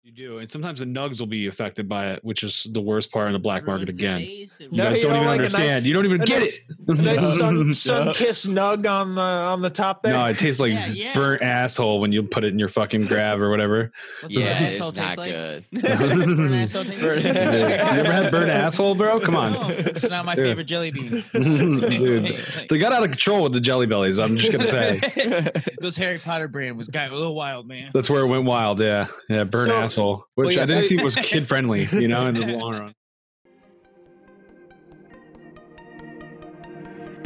You do, and sometimes the nugs will be affected by it, which is the worst part in the black market Ruins the again. taste. You guys don't even understand. You don't even get it. A nice sun-kissed nug on the top there. No, it tastes like burnt asshole when you put it in your fucking grab or whatever. What's Yeah, burnt it's asshole not taste like? good. Burnt asshole taste like? You ever had burnt asshole, bro? Come on. No, it's not my favorite jelly bean. Dude, they got out of control with the Jelly Bellies. I'm just gonna say Those Harry Potter brand was got a little wild, man. that's where it went wild. Yeah, burnt asshole, which I didn't think was kid friendly. You know, in the long run.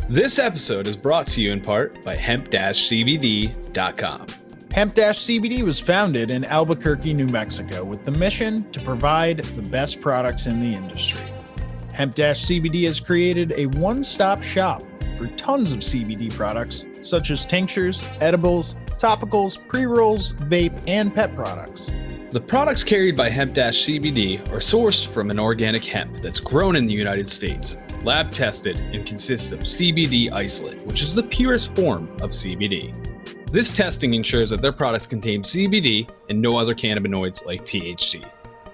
This episode is brought to you in part by hemp-cbd.com. Hemp-CBD was founded in Albuquerque, New Mexico, with the mission to provide the best products in the industry. Hemp-CBD has created a one-stop shop for tons of CBD products, such as tinctures, edibles, topicals, pre-rolls, vape, and pet products. The products carried by Hemp-CBD are sourced from an organic hemp that's grown in the United States, lab tested, and consists of CBD isolate, which is the purest form of CBD. This testing ensures that their products contain CBD and no other cannabinoids like THC.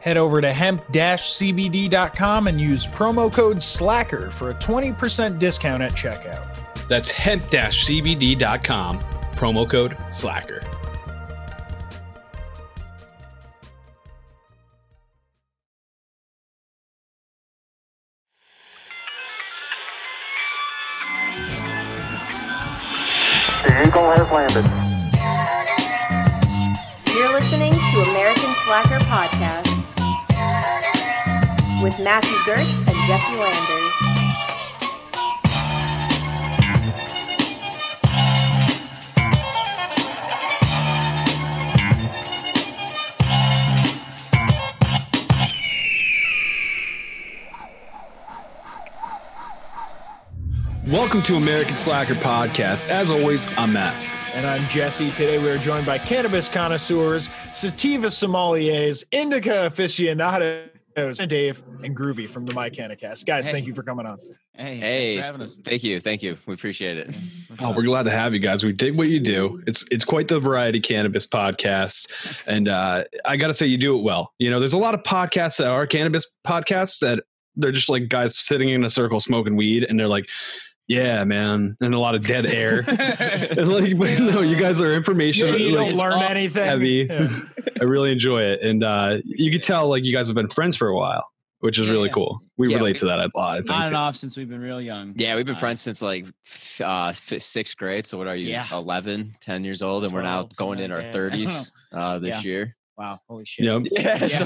Head over to hemp-cbd.com and use promo code SLACKER for a 20% discount at checkout. That's hemp-cbd.com, promo code SLACKER. The Eagle has landed. You're listening to American Slacker Podcast with Matthew Gertz and Jesse Landers. Welcome to American Slacker Podcast. As always, I'm Matt. And I'm Jesse. Today we are joined by cannabis connoisseurs, sativa sommeliers, indica aficionados, Cannadave and Groovee from the MiCannaCast. Guys, thank you for coming on. Hey, thanks for having us. Thank you. We appreciate it. Oh, we're glad to have you guys. We dig what you do. It's quite the variety cannabis podcast, and I got to say you do it well. You know, there's a lot of podcasts that are cannabis podcasts that they're just like guys sitting in a circle smoking weed, and they're like, "Yeah, man," and a lot of dead air. And like, but no, you guys are information. You like, don't learn anything. Heavy. Yeah. I really enjoy it, and you can tell like you guys have been friends for a while, which is really cool. We relate to that a lot. I think on and off since we've been real young. Yeah, we've been friends since like sixth grade. So what are you? 11, 10 years old, and we're now going in our 30s this year. Wow, holy shit! Yep. Yeah, it's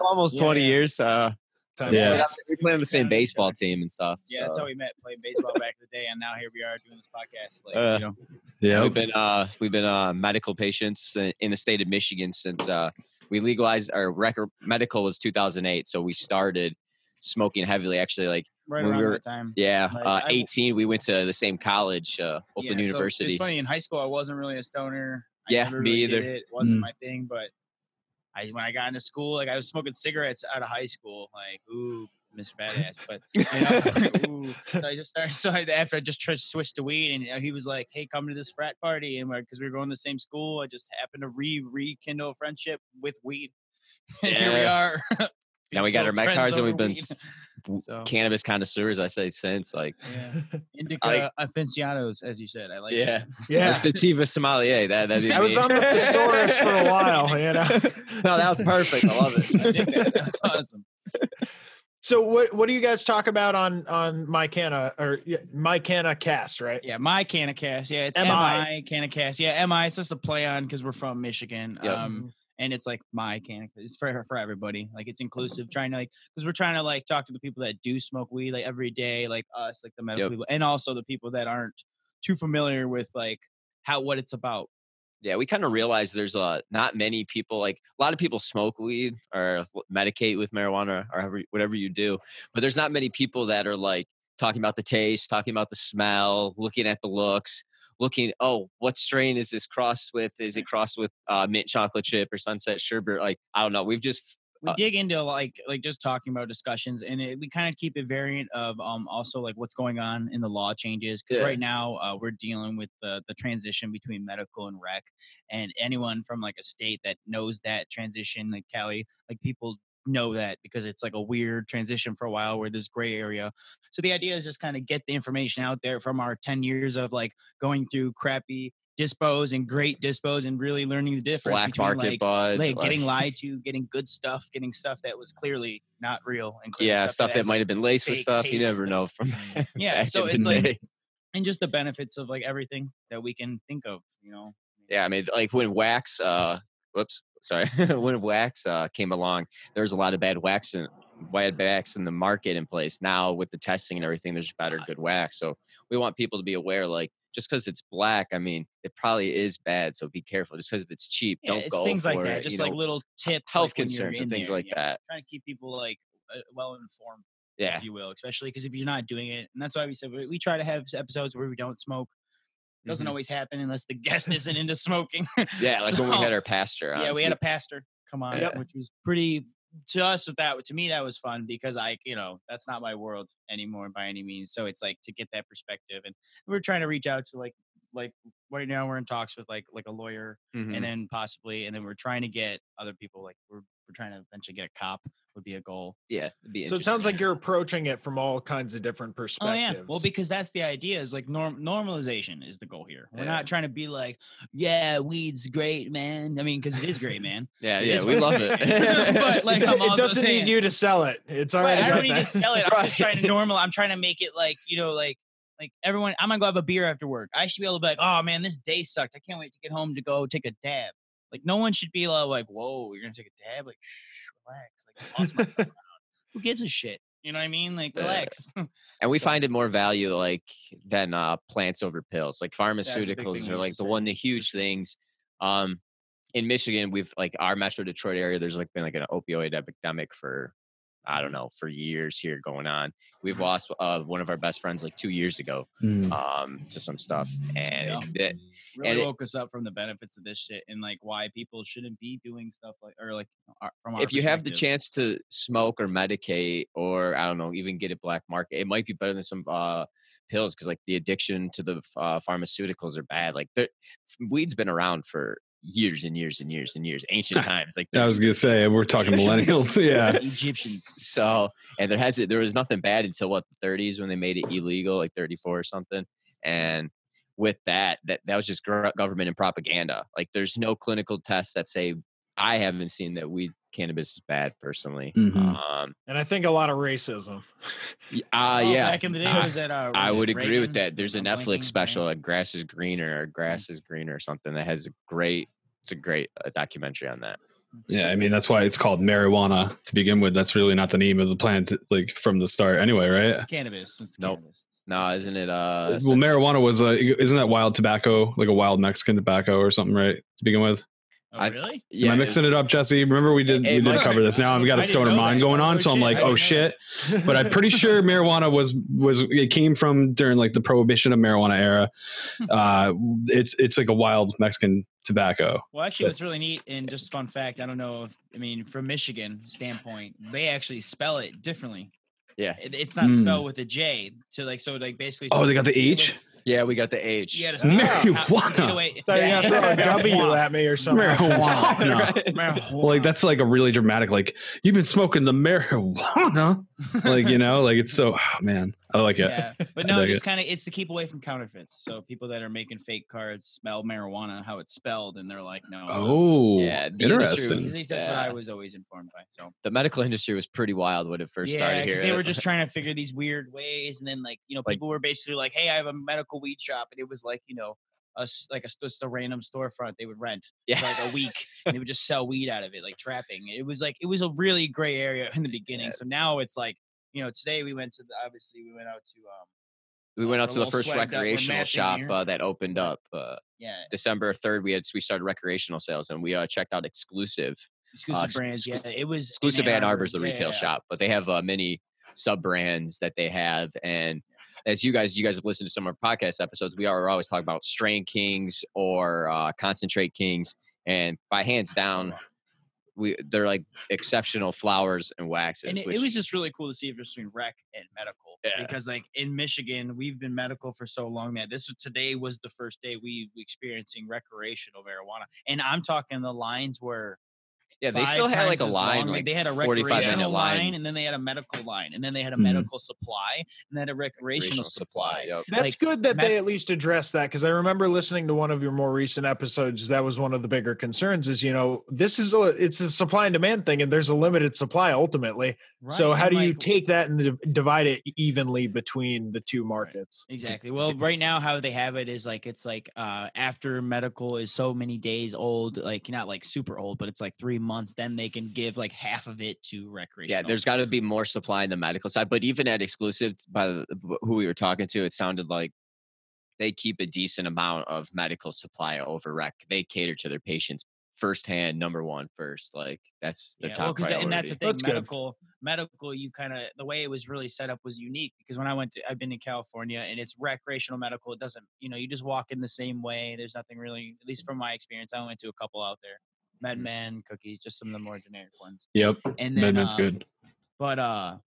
almost 20 years. We play on the same baseball team and stuff. Yeah, that's how we met, playing baseball back in the day, and now here we are doing this podcast. Like, We've been medical patients in the state of Michigan since we legalized our medical was 2008. So we started smoking heavily. Actually, like right when around we were that time. Yeah, Like, 18. We went to the same college, Oakland University. So it's funny. In high school, I wasn't really a stoner. I Yeah, never me really either. did it wasn't my thing, but when I got into school, like I was smoking cigarettes out of high school, like ooh, Mr. Badass. But so I just started. So after I just switched to weed, and he was like, "Hey, come to this frat party," and because we were going to the same school, I just happened to rekindle a friendship with weed. And here we are. Now we got our med cards, and we've been cannabis connoisseurs. I say since indica aficionados, as you said. I like that. Yeah. Sativa sommelier. That'd be I was on the thesaurus for a while. You know, no, that was perfect. I love it. I dig that. That's awesome. So what do you guys talk about on MiCanna or MiCannaCast, right? Yeah, MiCannaCast. Yeah, it's MiCannaCast. Yeah, MI. It's just a play on because we're from Michigan. Yep. And it's like MiCannaCast. It's for everybody. Like it's inclusive. Trying to because we're trying to like talk to the people that do smoke weed like every day, like us, like the medical people, and also the people that aren't too familiar with like what it's about. Yeah, we kind of realized there's not many people, like a lot of people smoke weed or medicate with marijuana or whatever you do, but there's not many people that are like talking about the taste, talking about the smell, looking at the looks, what strain is this crossed with? Is it crossed with mint chocolate chip or sunset sherbet? Like, I don't know. We've just we dig into like just talking about discussions, and we kind of keep it variant of also like what's going on in the law changes, because right now we're dealing with the transition between medical and rec, and anyone from like a state that knows that transition, like Cali, like people know that because it's like a weird transition for a while where there's gray area. So the idea is just kind of get the information out there from our 10 years of like going through crappy dispos and great dispos and really learning the difference Black between market bud, like getting lied to, getting good stuff, getting stuff that was clearly not real, and clearly stuff that might have been laced with stuff you never know from so it's like, and just the benefits of like everything that we can think of, you know. Yeah, I mean, like when wax when wax came along, there was a lot of bad wax in the market in place. Now with the testing and everything, there's better good wax. So we want people to be aware, like, just because it's black, I mean, it probly is bad. So be careful. Just because it's cheap, don't go things for like that. it, Just like little tips, health like concerns and things like that. Trying to keep people like well informed, yeah, if you will, especially because if you're not doing it, and that's why we said we try to have episodes where we don't smoke. Doesn't always happen unless the guest isn't into smoking. Yeah, like when we had our pastor on. Yeah, we had a pastor come on, which was pretty, to us, to me, that was fun because that's not my world anymore by any means. So it's like to get that perspective, and we're trying to reach out to like right now we're in talks with like a lawyer, and then we're trying to get other people, like we're trying to eventually get a cop would be a goal. Yeah, it'd be so it sounds like you're approaching it from all kinds of different perspectives. Oh yeah, well, because that's the idea, is like normalization is the goal here. We're not trying to be like, yeah, weed's great, man. I mean, because it is great, man. yeah, we love it. But like, it doesn't need you to sell it. It's already. I don't need to sell it. I'm just trying to I'm trying to make it like, like everyone, I'm gonna go have a beer after work. I should be able to be like, oh man, this day sucked. I can't wait to get home to go take a dab. Like no one should be like, whoa, you're gonna take a dab? Like, shh, relax. Like, who gives a shit? You know what I mean? Like, relax. And we find it more value than plants over pills. Like pharmaceuticals are like the huge things. In Michigan, we've like our Metro Detroit area, there's like been like an opioid epidemic for, I don't know, for years here going on. We've lost one of our best friends like 2 years ago to some stuff, and it really woke us up from the benefits of this shit and like why people shouldn't be doing stuff like, or like from our if you have the chance to smoke or medicate or I don't know, even get it black market, it might be better than some pills, because like the addiction to the pharmaceuticals are bad. Like weed's been around for years and years and years and years, ancient times. Like I was gonna say, we're talking millennials. Yeah, Egyptians. So, and there was nothing bad until the 30s when they made it illegal, like 34 or something. And with that was just government and propaganda. Like there's no clinical tests that say, I haven't seen that cannabis is bad personally. And I think a lot of racism. Yeah. Back in the day, I would agree Reagan? with that. There's a Netflix special, like Grass is Greener or something that has it's a great documentary on that. Yeah, I mean, that's why it's called marijuana to begin with. That's really not the name of the plant, like from the start anyway, right? It's cannabis. It's nope. Cannabis. No, isn't it? Well, marijuana was, isn't that wild tobacco, like a wild Mexican tobacco or something, right? To begin with. Oh, really? Am I mixing it up, Jesse? Remember we did cover this. Now I've got a stoner mind going on, so I'm like, oh shit. But I'm pretty sure marijuana was it came from during like the prohibition of marijuana era. It's like a wild Mexican tobacco. Well, actually, what's really neat, and just fun fact, I don't know from Michigan standpoint, they actually spell it differently. Yeah, it's not spelled with a J. So basically. Oh, they got the H. Yeah, we got the H. Yeah, marijuana. You got to throw a W at me or something. Marijuana. Like that's like a really dramatic. Like you've been smoking the marijuana. Like like it's so. Oh, man, I like it. Yeah, but no, just kind of it's to keep away from counterfeits. So people that are making fake cards smell marijuana how it's spelled, and they're like, no. Oh, yeah, interesting. At least that's what I was always informed by. So the medical industry was pretty wild when it first started here. They were just trying to figure these weird ways, and then people were basically like, hey, I have a medical weed shop, and it was like just a random storefront they would rent for like a week, and they would just sell weed out of it, like trapping. It was a really gray area in the beginning. Yeah. So now it's like, today we went out to the first recreational shop that opened up. December 3rd, we started recreational sales, and we checked out exclusive brands. Yeah, it was exclusive. Ann Arbor's the retail shop, but they have many sub brands that they have. And as you guys have listened to some of our podcast episodes, we are always talking about strain kings or concentrate kings, and by hands down, they're like exceptional flowers and waxes. And it was just really cool to see if it's between rec and medical, because like in Michigan, we've been medical for so long that today was the first day we experiencing recreational marijuana. And I'm talking the lines were they still had like a line, long. like they had a 45-minute line, and then they had a medical line, and then they had a medical supply, and then a recreational supply. Yep. That's good that they at least addressed that, because I remember listening to one of your more recent episodes. That was one of the bigger concerns is, it's a supply and demand thing, and there's a limited supply ultimately. Right. So how do you take that and divide it evenly between the two markets? Right. Exactly. Well, right now how they have it is it's after medical is so many days old, like not like super old, but it's like 3 months, then they can give like half of it to recreational. Yeah, there's got to be more supply in the medical side, but even at Exclusive, who we were talking to, it sounded like they keep a decent amount of medical supply over rec. They cater to their patients firsthand, number one first. Like that's their top priority. And that's the thing. Medical, you kind of, the way it was really set up was unique, because when I've been in California, and it's recreational medical. It doesn't, you just walk in the same way. There's nothing really, at least from my experience. I went to a couple out there. MedMan, Cookies, just some of the more generic ones. Yep. And then MedMan's good. But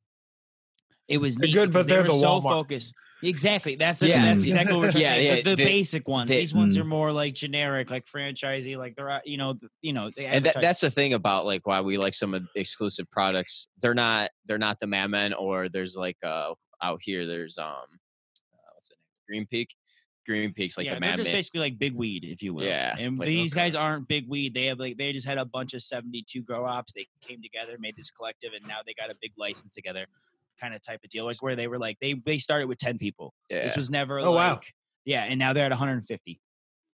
it was neat, good, but they're the so Walmart. Focused. Exactly. That's exactly what we're talking about. The basic ones. These ones are more like generic, like franchisee, like they're they and that's the thing about like why we like some of the exclusive products. They're not the MedMan, or there's like out here there's what's the name? Green Peak's like the they're just MedMan. basically like big weed, if you will. Yeah. And like, these guys aren't big weed. They just had a bunch of 72 grow ops. They came together, made this collective, and now they got a big license together, kind of type of deal. Like where they were like they started with 10 people. Yeah. This was never wow. Yeah, and now they're at 150.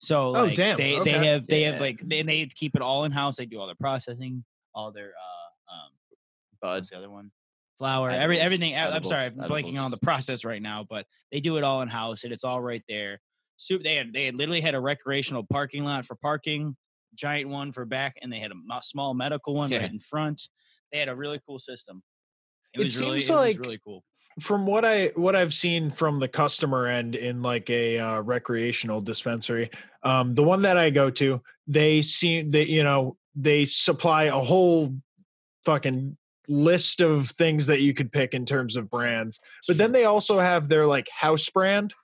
So like, damn. they have like they keep it all in house. They do all their processing, all their buds, the other one, flour, edibles, everything. I'm edibles, sorry, I'm blanking on the process right now, but they do it all in house, and it's all right there. So they had literally had a recreational parking lot for parking, giant one for back, and they had a small medical one right in front. They had a really cool system. It was really cool. From what I've seen from the customer end in like a recreational dispensary, the one that I go to, they supply a whole fucking list of things that you could pick in terms of brands, but then they also have their like house brand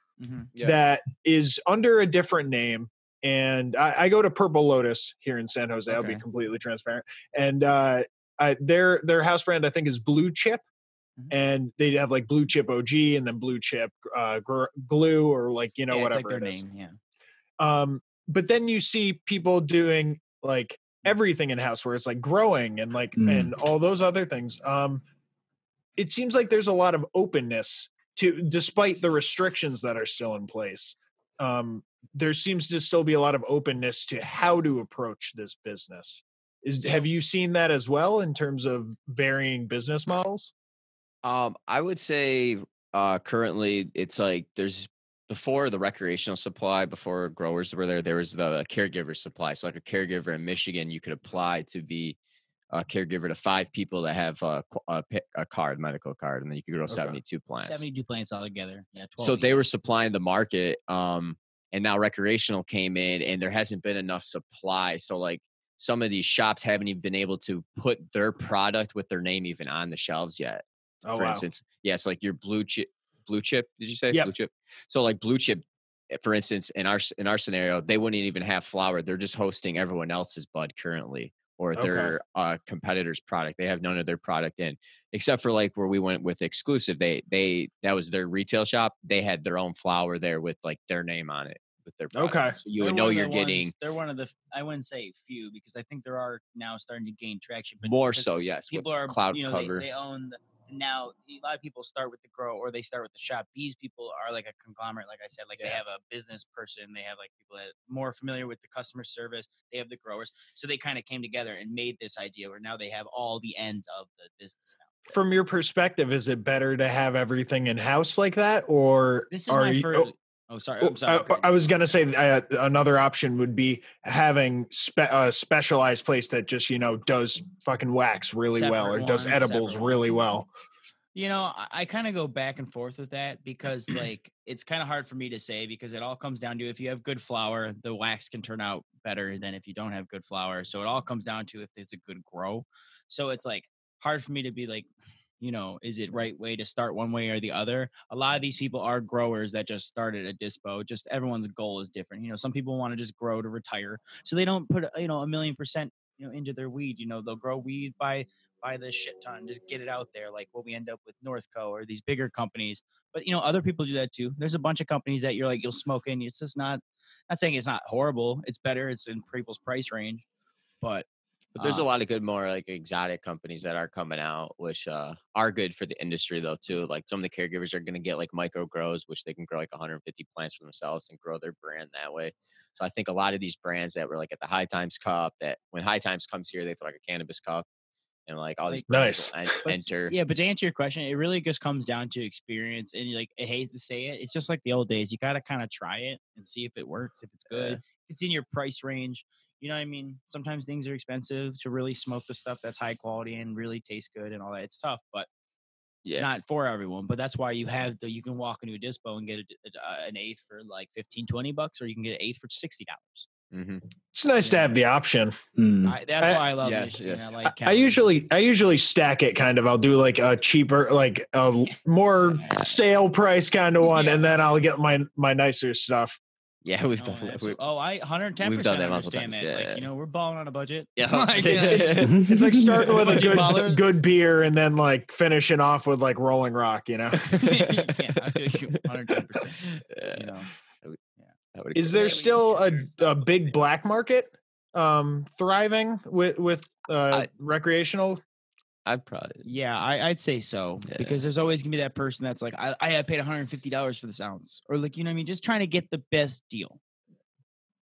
that is under a different name. And I go to Purple Lotus here in San Jose. I'll be completely transparent. And their house brand, I think, is Blue Chip. And they have like Blue Chip OG and then Blue Chip Glue, or like, whatever like it is. Name, yeah. But then you see people doing like everything in house, where it's like growing and like and all those other things. It seems like there's a lot of openness to, despite the restrictions that are still in place. There seems to still be a lot of openness to how to approach this business. Have you seen that as well in terms of varying business models? I would say currently it's like there's, before the recreational supply, before growers were there was the caregiver supply. So like a caregiver in Michigan, you could apply to be a caregiver to 5 people that have a medical card, and then you could grow 72 plants. 72 plants all together. Yeah. 12 so they were supplying the market, and now recreational came in, and there hasn't been enough supply. So like some of these shops haven't even been able to put their product with their name even on the shelves yet. For instance, it's like your blue chip. Did you say Blue Chip? So like Blue Chip, for instance, in our scenario, they wouldn't even have flower. They're just hosting everyone else's bud currently, or their competitor's product. They have none of their product in, except for like where we went with Exclusive. That was their retail shop. They had their own flower there with like their name on it with their product. So you would know you're getting. They're one of the, I wouldn't say few, because I think there are now starting to gain traction. But more so, yes. People are cloud cover. They own. Now a lot of people start with the grow, or they start with the shop. These people are like a conglomerate, like I said. Like they have a business person, they have like people that are more familiar with the customer service. They have the growers, so they kind of came together and made this idea where now they have all the ends of the business now. From your perspective, is it better to have everything in house like that, or this is my first? Oh, sorry. I'm sorry. I was going to say another option would be having a specialized place that just, does fucking wax really well, or does edibles really well. You know, I kind of go back and forth with that because like it's kind of hard for me to say because it all comes down to if you have good flower, the wax can turn out better than if you don't have good flower. So it all comes down to if it's a good grow. So it's like hard for me to be like, you know, is it right way to start one way or the other? A lot of these people are growers that just started a dispo. Just everyone's goal is different. You know, some people want to just grow to retire, so they don't put you know 1,000,000%, you know, into their weed. You know, they'll grow weed by the shit ton, just get it out there, like what we end up with Northco or these bigger companies. But you know, other people do that too. There's a bunch of companies that you're like you'll smoke in. It's just not saying it's not horrible. It's better. It's in people's price range, but there's a lot of good, more like exotic companies that are coming out, which are good for the industry though too. Like some of the caregivers are going to get like micro grows, which they can grow like 150 plants for themselves and grow their brand that way. So I think a lot of these brands that were like at the High Times Cup, that when High Times comes here, they throw like a Cannabis Cup. And like all these nice. enter. Yeah, but to answer your question, it really just comes down to experience. And like, I hate to say it, it's just like the old days. You got to kind of try it and see if it works, if it's good, if it's in your price range. You know what I mean? Sometimes things are expensive to really smoke the stuff that's high quality and really tastes good and all that. It's tough, but it's not for everyone. But that's why you can walk into a dispo and get an eighth for like $15-20, or you can get an eighth for $60. Mm-hmm. It's nice to have the option. That's why I love Michigan. Yes. I like I usually stack it kind of. I'll do like a cheaper, like a more sale price kind of one, and then I'll get my nicer stuff. Yeah, we've done that. I 110% We've done that understand that. Like, you know, we're balling on a budget. Yeah. It's like starting with a $100. good beer and then like finishing off with like Rolling Rock, you know? I feel you 110%. You know. Is there still a big black market thriving with recreational? I'd probably. Yeah, I'd say so because there's always gonna be that person that's like, I paid $150 for this ounce, or like, you know what I mean, just trying to get the best deal.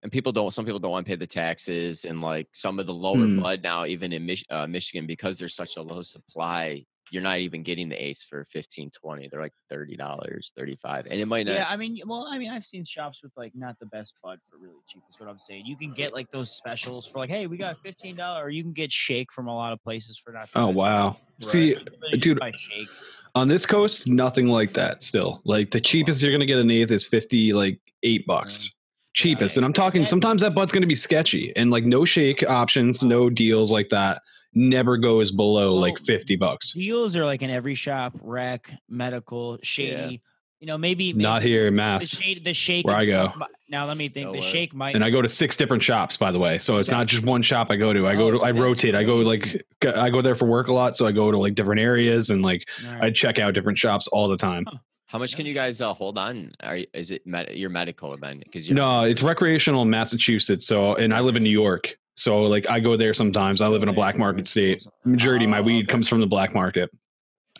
And some people don't want to pay the taxes, and like some of the lower bud now, even in Michigan, because there's such a low supply, you're not even getting the eighths for $15-20. They're like $30, $35, and it might not. Yeah, I mean, I've seen shops with like not the best bud for really cheap. Is what I'm saying. You can get like those specials for like, hey, we got $15, or you can get shake from a lot of places for not. Oh wow! Right. See, dude, shake. On this coast, nothing like that. Still, like the cheapest you're gonna get an eighth is $8. Cheapest, and I'm talking. Sometimes that bud's gonna be sketchy, and like no shake options, no deals like that. Never goes below like $50. Deals are like in every shop, rec, medical, shady. Yeah. You know, maybe not here in Mass. The shake where I go. Now let me think. Shake might. And I go to 6 different shops, by the way. So it's not just one shop I go to. I rotate. I go there for work a lot, so I go to like different areas and like I check out different shops all the time. How much can you guys hold on? Is it your medical then? Because no, it's recreational in Massachusetts. So, and I live in New York. So like I go there sometimes. I live in a black market state. Majority of my weed comes from the black market.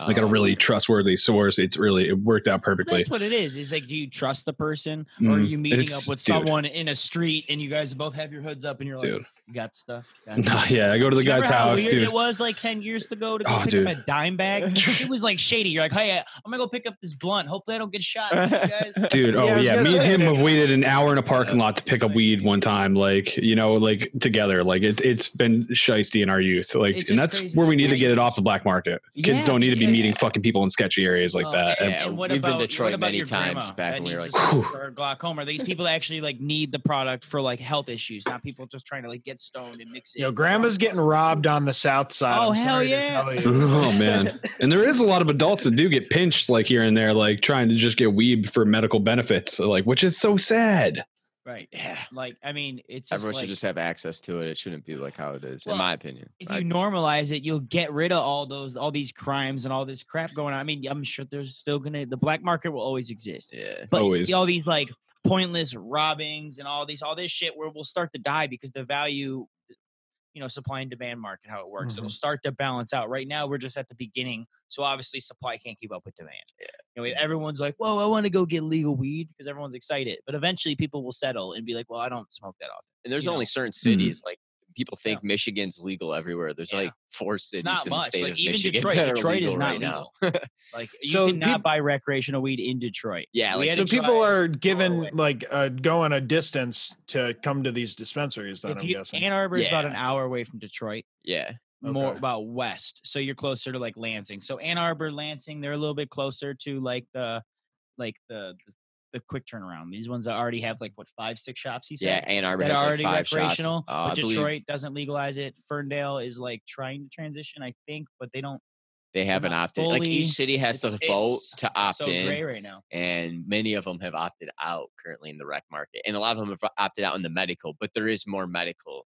I got a really trustworthy source. It worked out perfectly. That's what it is. Is like, do you trust the person, or are you meeting up with someone in a street and you guys both have your hoods up and you're like, you got the stuff? Yeah, I go to the guy's house, dude. It was like 10 years ago to go pick up a dime bag. It was like shady. You're like, hey, I'm gonna go pick up this blunt. Hopefully I don't get shot. Guys. Dude, me and him have waited an hour in a parking lot to pick up weed one time. Like, you know, like together. Like it's been shiesty in our youth. Like, and that's where we need to get it off the black market. Kids don't need to be meeting fucking people in sketchy areas like that. And we've been to Detroit many times back when we were like for glaucoma. These people that actually like need the product for like health issues, not people just trying to like get stoned and mix it. You know, grandma's getting robbed on the south side. Oh, hell yeah. Oh, man. And there is a lot of adults that do get pinched like here and there, like trying to just get weed for medical benefits, like, which is so sad. Right. Yeah. Like, I mean, it's just everyone should just have access to it. It shouldn't be like how it is, in my opinion. If you normalize it, you'll get rid of all these crimes and all this crap going on. I mean, I'm sure there's still the black market will always exist. Yeah. But always. All these like pointless robbings and all this shit where we'll start to die because the value, you know, supply and demand market, how it works. It'll start to balance out. Right now, we're just at the beginning. So obviously supply can't keep up with demand. Yeah. You know, everyone's like, whoa, I want to go get legal weed because everyone's excited. But eventually people will settle and be like, well, I don't smoke that often. And there's only certain cities, like people think Michigan's legal everywhere. There's like 4 cities in the state of even Michigan Detroit is not right legal. now. Like you cannot buy recreational weed in Detroit. Yeah, like, so people are given like going a distance to come to these dispensaries. Then I'm guessing Ann Arbor is about an hour away from Detroit. Yeah. more Okay. about west. So you're closer to like Lansing. So Ann Arbor, Lansing, they're a little bit closer to like the quick turnaround. These ones that already have like what 5-6 shops. He Yeah, said Ann Arbor that has are like already 5 shots. recreational. But I believe Detroit doesn't legalize it. Ferndale is like trying to transition, I think, but they don't. they haven't not opted. Like fully- each city has to vote to opt so in. gray right now. And many of them have opted out currently in the rec market, and a lot of them have opted out in the medical. But there is more medical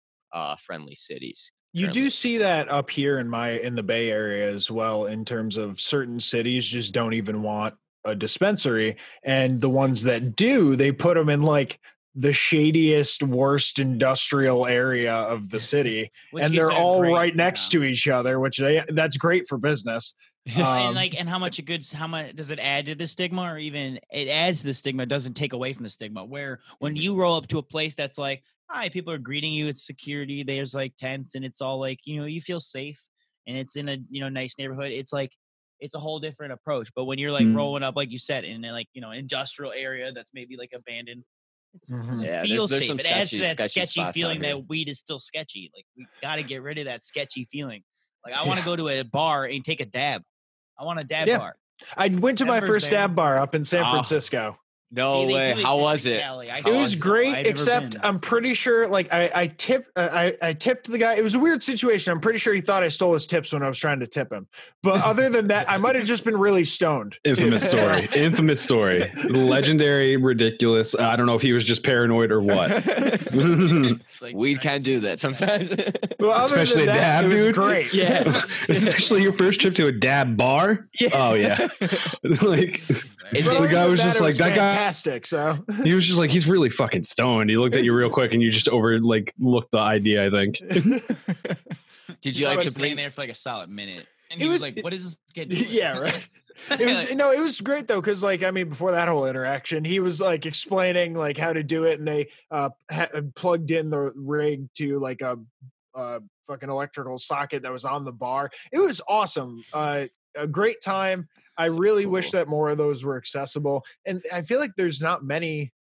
friendly cities. You currently. do see that up here in the Bay Area as well, in terms of certain cities just don't even want a dispensary, and the ones that do, they put them in like the shadiest, worst industrial area of the city, Which and gives they're it a all great- right next to each other, which that's great for business. And how much does it add to the stigma, or even it adds to the stigma, it doesn't take away from the stigma? Where when you roll up to a place that's like, hi, people are greeting you, it's security, there's like tents, and it's all like, you feel safe, and it's in a nice neighborhood. It's like it's a whole different approach. But when you're like rolling up, like you said, in like industrial area that's maybe like abandoned, it doesn't Yeah, feel there's safe. some It adds to sketchy that sketchy spots out feeling here. that weed is still sketchy. Like we got to get rid of that sketchy feeling. Like I want to go to a bar and take a dab. I want a dab bar. I went to my Denver's first there. dab bar up in San Francisco. No See, they way. do How exist was in it? Cali. I It thought was so. great, I've never except been. I'm pretty sure, like I tipped the guy. It was a weird situation. I'm pretty sure he thought I stole his tips when I was trying to tip him. But other than that, I might have just been really stoned. Infamous story. Infamous story. Legendary, ridiculous. I don't know if he was just paranoid or what. It's like, Weed I can see do that sometimes. Well, other Especially than a that, dab, it was dude. great. Yeah. Especially your first trip to a dab bar. Oh yeah. Like Is But it- other the guy than was that, just it like that guy. fantastic. So He was just like, he's really fucking stoned. He looked at you real quick and you just looked the idea, I think. Did you I like was to standing bring? there for like a solid minute, and It he was was- like, "What is this kid?" yeah, right. It was great though, because like before that whole interaction, he was like explaining like how to do it, and they plugged in the rig to like a fucking electrical socket that was on the bar. It was awesome. A great time. I So really wish cool. that more of those were accessible, and I feel like there's not many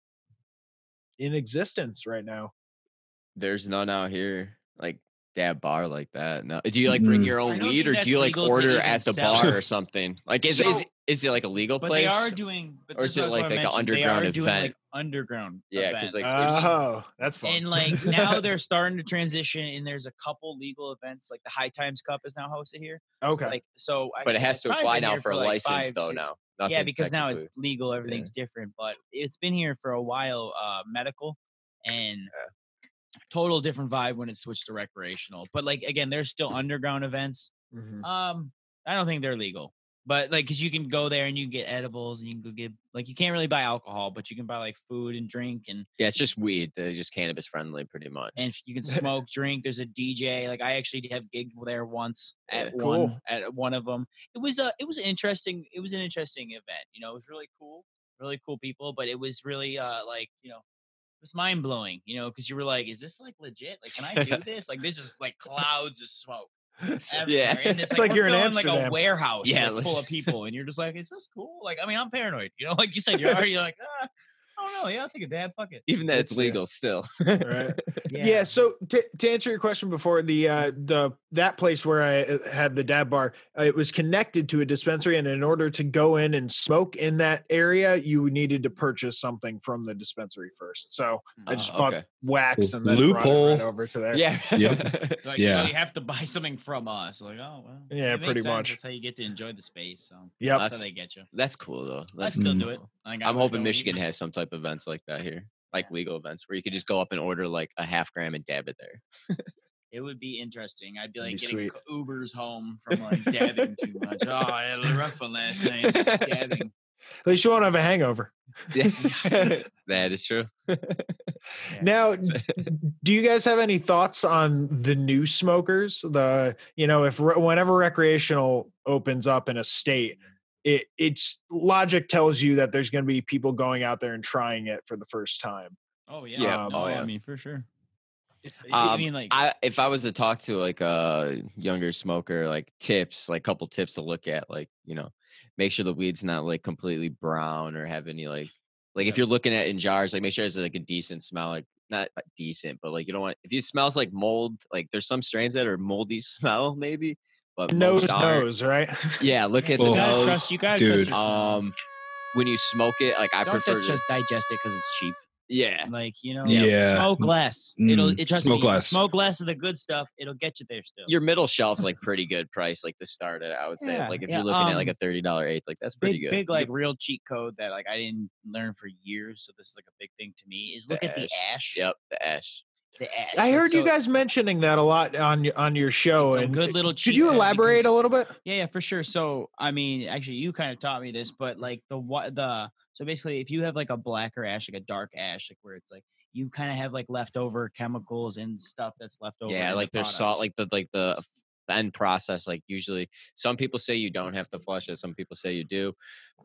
in existence right now. There's none out here like dab bar like that. No. Do you like bring your I own don't weed, think or that's do you like legal to order even at the sell. bar or something? Like is it like a legal But place? they are doing, but Or this is it was like- what I like an mentioned. They underground are doing event? like underground Yeah, 'cause, events. like, Oh, that's fun. And like now they're starting to transition, and there's a couple legal events, like the High Times Cup is now hosted here. Okay. So But it actually, has it's to probably apply been now here for a like license 5, though 6 now. Yeah, Nothing's because now it's technically- legal, everything's different. But it's been here for a while, medical, and total different vibe when it switched to recreational. But like again, there's still underground events. Mhm. I don't think they're legal, but like because you can go there and you can get edibles, and you can go get like you can't really buy alcohol, but you can buy like food and drink, and Yeah, it's just weed. They're just cannabis friendly, pretty much. you can smoke, drink. There's a DJ. Like I actually have gigged there once at Yeah, cool. one of them. It was an interesting event. It was really cool people, but it was really it was mind blowing, because you were like, is this like legit? Like, can I do this? Like, there's just like clouds of smoke everywhere. Yeah. And It's like we're you're in filming, like a Amsterdam. warehouse Yeah, like, like- full of people, and you're just like, is this cool? Like, I mean, I'm paranoid. Like you said, you're already like, I don't know. Yeah, I'll take a dab. Fuck it. Even that it's It's, yeah. legal still. Right. Yeah. So to answer your question before, that place where I had the dab bar, it was connected to a dispensary, and in order to go in and smoke in that area, you needed to purchase something from the dispensary first. So I just bought okay. wax and then brought it Loophole. right over to there. Yeah. Yep. Like, Yeah. well, you have to buy something from us. Like, oh well. Yeah, it makes pretty sense. much. That's how you get to enjoy the space. So Yep. that's how they get you. That's cool though. I That's still do cool. it. Like, I'm I hoping don't Michigan even- has some type of events like that here, like legal events where you could just go up and order like a half gram and dab it there. It would be interesting. I'd be like That'd be getting sweet. Ubers home from like dabbing too much. Oh, I had a rough one last night. Just dabbing. At least you won't have a hangover. Yeah. That is true. Now, do you guys have any thoughts on the new smokers? Whenever recreational opens up in a state, it's logic tells you that there's going to be people going out there and trying it for the first time. Oh yeah. Yeah. No, Oh, yeah. I mean for sure. I mean, like, if I was to talk to like a younger smoker, like tips, like couple tips to look at, like, make sure the weed's not like completely brown or have any like if you're looking at in jars, like make sure it's like a decent smell. Like not decent, but like you don't want if it smells like mold. Like there's some strains that are moldy smell maybe, but most aren't. Nose, right? Yeah, look at the Oh, nose. You gotta trust your smell. When you smoke it, like I Don't prefer just to. digest it because it's cheap. Yeah, Like, Yeah. smoke less. Trust smoke me, less. smoke less of the good stuff. It'll get you there still. your middle shelf's like pretty good price, like to start it. I would say, Yeah, like if yeah, you're looking at like a $30 eighth, like that's pretty good. Big like real cheat code that like I didn't learn for years. So this is like a big thing to me is look at the ash. Yep, the ash. The ash. I Like, heard you so guys mentioning that a lot on your show. it's a And good little could cheat you code elaborate because- a little bit? Yeah, for sure. So I mean, actually, you kind of taught me this, but like so basically, if you have like a blacker ash, like a dark ash, like where it's like you kind of have like leftover chemicals and stuff that's left over. Yeah, in like the there's salt, like the end process. Like usually, some people say you don't have to flush it. Some people say you do.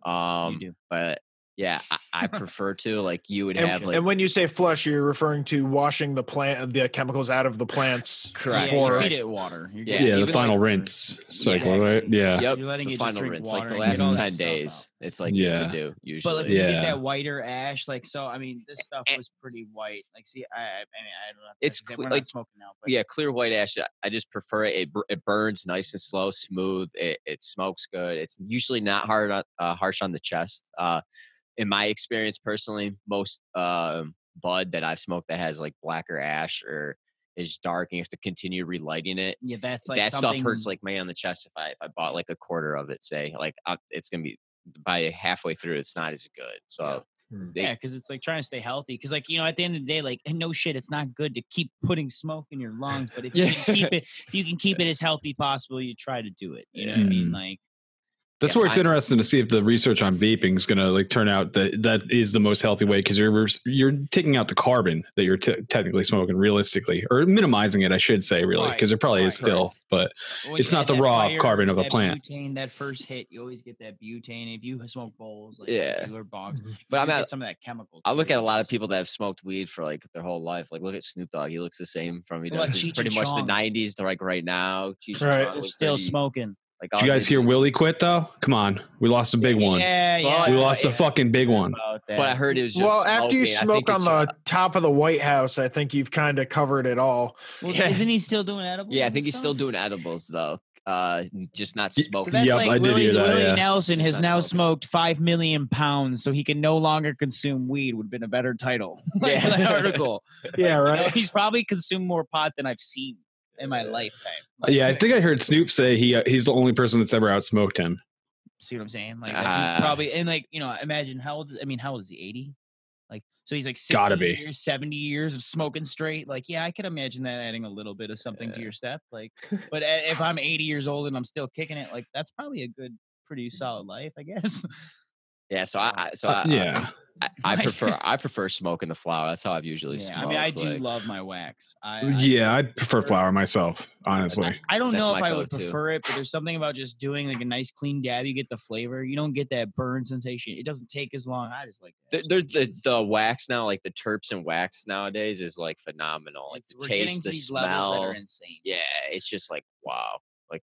You do. But yeah, I prefer to. Like you would And, have like and when you say flush, you're referring to washing the chemicals out of the plants. Correct. Yeah, you before- feed it water. You're Yeah, getting- Yeah, the even final like- rinse cycle, Exactly. right? Yeah. Yep, You're letting the it just final drink rinse, water like the and get last all that 10 stuff days. out. It's like Yeah. good to do But like usually. when you Yeah. get that whiter ash, like so, I mean, this stuff was pretty white. Like, see, I mean, I don't know. It's we're cle- not like- smoking now, but Yeah, clear white ash. I just prefer it. It burns nice and slow, smooth. It smokes good. It's usually not harsh on the chest. In my experience, personally, most bud that I've smoked that has like blacker ash or is dark, and you have to continue relighting it. yeah, that's like That something, stuff hurts like me on the chest. If I bought like a quarter of it, say, like it's gonna be by halfway through, it's not as good. So. yeah, because it's like trying to stay healthy. Because like at the end of the day, like and no shit, it's not good to keep putting smoke in your lungs. But if you can keep it, if you can keep it as healthy possible, you try to do it. You know what I mean? Like That's Yeah, where it's interesting to see if the research on vaping is going to like turn out that is the most healthy way, because you're taking out the carbon that you're technically smoking realistically, or minimizing it, I should say, really, because there probably is still, but when it's you not add the that raw fire, carbon of a that plant. Butane, that first hit, you always get that butane. If you smoke bowls, like Yeah. you or bongs, But you I'm get at- some of that chemical. I too, look at a which lot of is- people that have smoked weed for like their whole life. Like look at Snoop Dogg. He looks the same from he What about does. He's Cheech pretty and much the Chong? 90s to like right now. Cheech and Right. Chong They're was still pretty- smoking. Like Did you guys hear Willie quit though? Come on, we lost a big one. Yeah, We lost a fucking big one. about that. But I heard it was just Well, after you smoking. I smoke think on the top of the White House, I think you've kind of covered it all. Well, Yeah. isn't he still doing edibles? Yeah, I and think he's still stuff? doing edibles though. Just not Y- So smoking. that's Yep, like I did Willie, hear that, Willie yeah. Nelson Just has not now smoking. smoked 5 million pounds, so he can no longer consume weed. Would have been a better title. Like Yeah. that article. Yeah, right. He's probably consumed more pot than I've seen in my lifetime. Like, Yeah, I think I heard Snoop say he's the only person that's ever outsmoked him. See what I'm saying? Like that dude probably, and like imagine how old is he? 80? Like so he's like 60 Gotta be. years, 70 years of smoking straight. Like yeah, I could imagine that adding a little bit of something to your step. Like, but if I'm 80 years old and I'm still kicking it, like that's probably a good, pretty solid life, I guess. Yeah, so I Yeah, I prefer smoking the flower. That's how I've usually Yeah, smoked. I mean, I do like- love my wax. yeah, I prefer flower myself, honestly. I don't That's know if my I would go-to. prefer it, but there's something about just doing like a nice clean dab. You get the flavor. You don't get that burn sensation. It doesn't take as long. I just like that. The wax now, like the terps and wax nowadays, is like phenomenal. Like the We're getting taste, to the these levels that smell. are insane. Yeah, it's just like wow. Like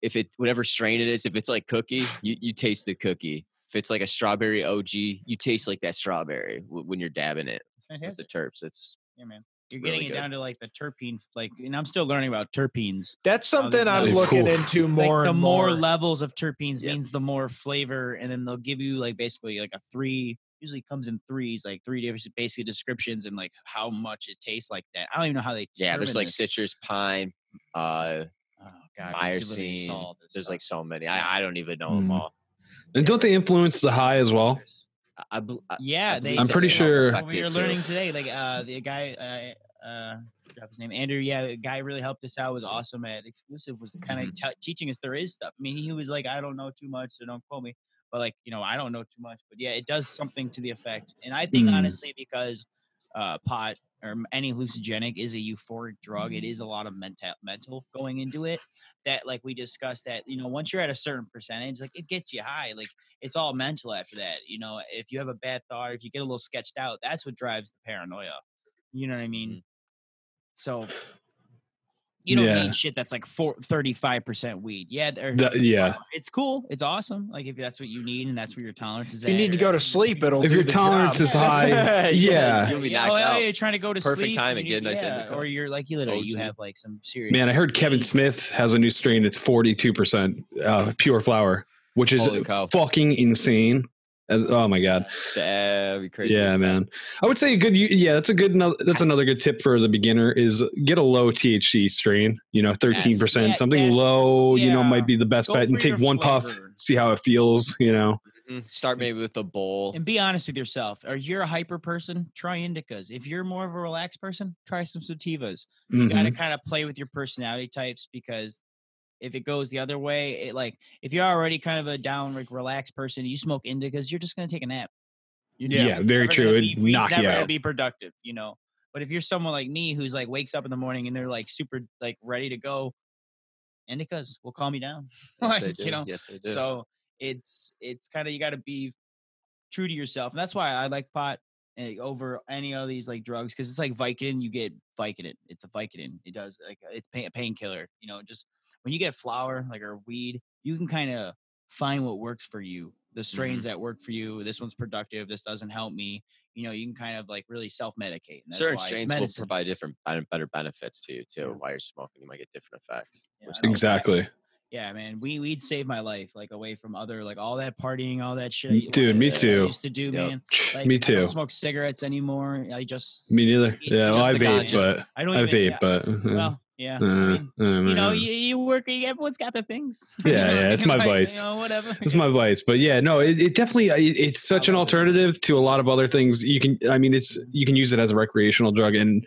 if it whatever strain it is, if it's like cookie, you taste the cookie. If it's like a strawberry OG, you taste like that strawberry when you're dabbing it It's with fantastic. the terps. It's Yeah, man. You're really getting it good. down to like the terpene, like, and I'm still learning about terpenes. That's Oh, something this I'm is looking cool. into Like more the and more more. levels of terpenes Yep. means the more flavor, and then they'll give you like basically like a 3. Usually comes in 3s, like 3 different basically descriptions and like how much it tastes like that. I don't even know how they. yeah. There's determine like this. citrus, pine, Oh god, myrcene. There's like so many. I don't even know them Mm. all. And don't they influence the high as well? Yeah, they. I'm pretty that's sure- what we were learning today. Like the guy, drop his name, Andrew. Yeah, the guy really helped us out. Was awesome at Exclusive. Was kind of teaching us there is stuff. I mean, he was like, I don't know too much, so don't quote me. But like, I don't know too much. But yeah, it does something to the effect. And I think honestly, because pot or any hallucinogenic is a euphoric drug, it is a lot of mental going into it. That like we discussed that once you're at a certain percentage, like it gets you high. Like it's all mental after that. If you have a bad thought, if you get a little sketched out, that's what drives the paranoia. You know what I mean? So You don't Yeah. need shit that's like 35% weed. Yeah, Yeah. it's cool. It's awesome. Like if that's what you need and that's where your tolerance is If you at. need to go to sleep, it'll If do your the tolerance job. is high, yeah. You'll be Yeah, knocked out. you're trying to go to Perfect sleep. time you and get a nice yeah, indica. or you're like you literally you OG. have like some serious. Man, I heard Kevin Smith has a new strain. It's 42% pure flower, which is Holy cow. fucking insane. Oh my god. That'd be crazy. Yeah, man. I would say a good. Yeah, that's another good tip for the beginner is get a low THC strain. 13%, Yeah, something yes, low. yeah. Might be the best Go bet. And for take your one puff, flavor. see how it feels. Start maybe with a bowl. And be honest with yourself. If you're a hyper person, try indicas. If you're more of a relaxed person, try some sativas. You got to kind of play with your personality types because if it goes the other way, if you're already kind of a down, relaxed person, you smoke indicas, you're just going to take a nap. Yeah, very true. It'd knock you never out. gonna be productive, But if you're someone like me who's like wakes up in the morning and they're like super like ready to go, indicas will calm you down. Yes, they do. Yes, they do. So it's kind of you got to be true to yourself, and that's why I like pot over any of these like drugs because it's like Vicodin. You get Vicodin. It's a Vicodin. It does like it's a painkiller. Just when you get flower or weed, you can kind of find what works for you. The strains that work for you. This one's productive. This doesn't help me. You can kind of like really self-medicate. And that's certain why strains will provide different, better benefits to you too. While you're smoking, you might get different effects. Yeah, exactly. Yeah, man, weed saved my life, like away from other, like all that partying, all that shit. Dude, me too. I used to do, man. Like, me too. I don't smoke cigarettes anymore. I just me neither. Yeah, well, I vape, but I don't. I even, vape, but well, yeah. I mean, you work. Everyone's got their things. Yeah, it's my vice. Whatever. It's my vice, but yeah, no, it definitely it's such an alternative to a lot of other things. You can use it as a recreational drug, and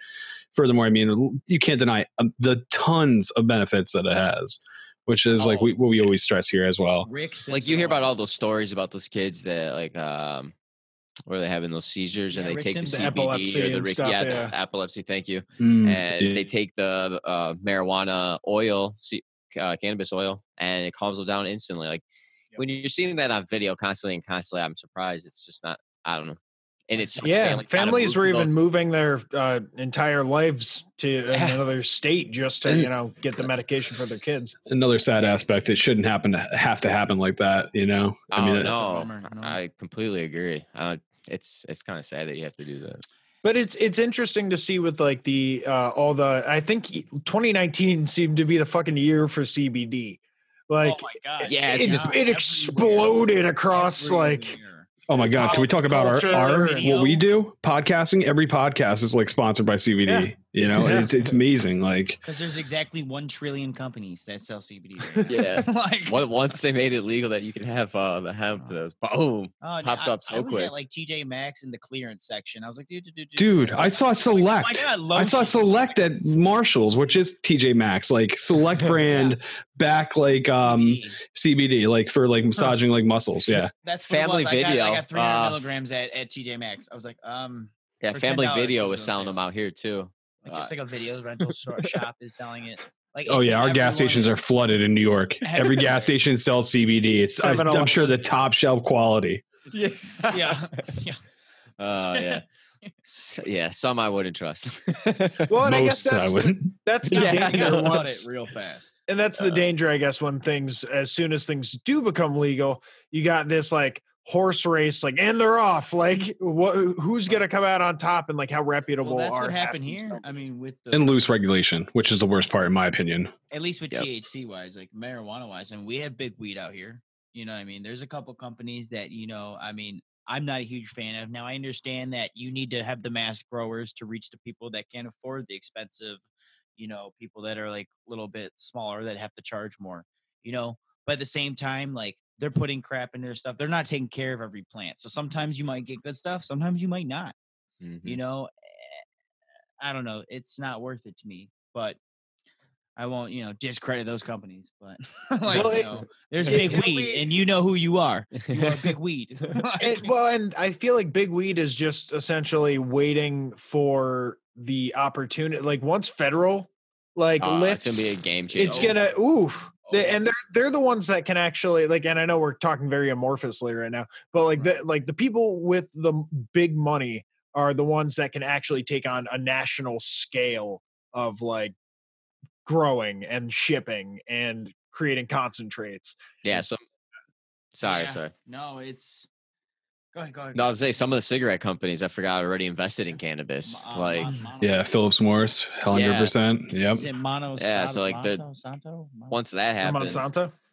furthermore, you can't deny the tons of benefits that it has. Which is like what we always stress here as well. Like you hear about all those stories about those kids that where they're having those seizures and they take the CBD or the epilepsy. Thank you. And they take the marijuana oil, cannabis oil, and it calms them down instantly. Like when you're seeing that on video constantly, I'm surprised. It's just not. I don't know. And it's families were even moving their entire lives to another state just to get the medication for their kids. Another sad aspect. It shouldn't have to happen like that. I completely agree. It's kind of sad that you have to do that. But it's interesting to see with like the I think 2019 seemed to be the fucking year for CBD. Like, oh my God. Yeah, it exploded across like. Oh my God! Can we talk about what we do? Podcasting. Every podcast is like sponsored by CBD. It's amazing. Like because there's exactly 1 trillion companies that sell CBD. Right yeah. Once they made it legal that you can have the hemp, boom, popped up so quick. I was at like TJ Maxx in the clearance section. I was like, dude, I saw Select. I saw Select at Marshall's, which is TJ Maxx, like Select brand back like CBD, like for like massaging like muscles. Yeah, that's Family Video. I got 300 milligrams at TJ Maxx. I was like, yeah, Family Video was selling them out here too. Just like a video rental shop is selling it. Like, oh yeah, our gas stations are flooded in New York. Every gas station sells CBD. It's I'm sure the top shelf quality. Yeah. Yeah. Yeah, some I wouldn't trust. Well, and most I guess that's the danger. It real fast. And that's the danger, I guess, when as soon as things do become legal, you got this like horse race, like, and they're off. Like, who's gonna come out on top, and like how reputable that's are what happened here. Companies. I mean, with and loose regulation, which is the worst part in my opinion. At least with THC wise, like marijuana wise, and we have big weed out here. What I mean? There's a couple companies that I mean, I'm not a huge fan of. Now I understand that you need to have the mass growers to reach the people that can't afford the expensive, people that are like a little bit smaller that have to charge more, but at the same time, like they're putting crap in their stuff. They're not taking care of every plant. So sometimes you might get good stuff. Sometimes you might not, I don't know. It's not worth it to me, but I won't, discredit those companies, but there's big weed and you know who you are. You are big weed. And I feel like big weed is just essentially waiting for the opportunity. Like once federal, it's going to be a game changer. It's going to, and they're the ones that can actually and I know we're talking very amorphously right now, but the people with the big money are the ones that can actually take on a national scale of like growing and shipping and creating concentrates. Yeah. So sorry. No, it's go ahead. No, I was say some of the cigarette companies I forgot already invested in cannabis. Like, Yeah, Phillips Morris, 100%. Yep. Is it so like Monsanto? once that happens,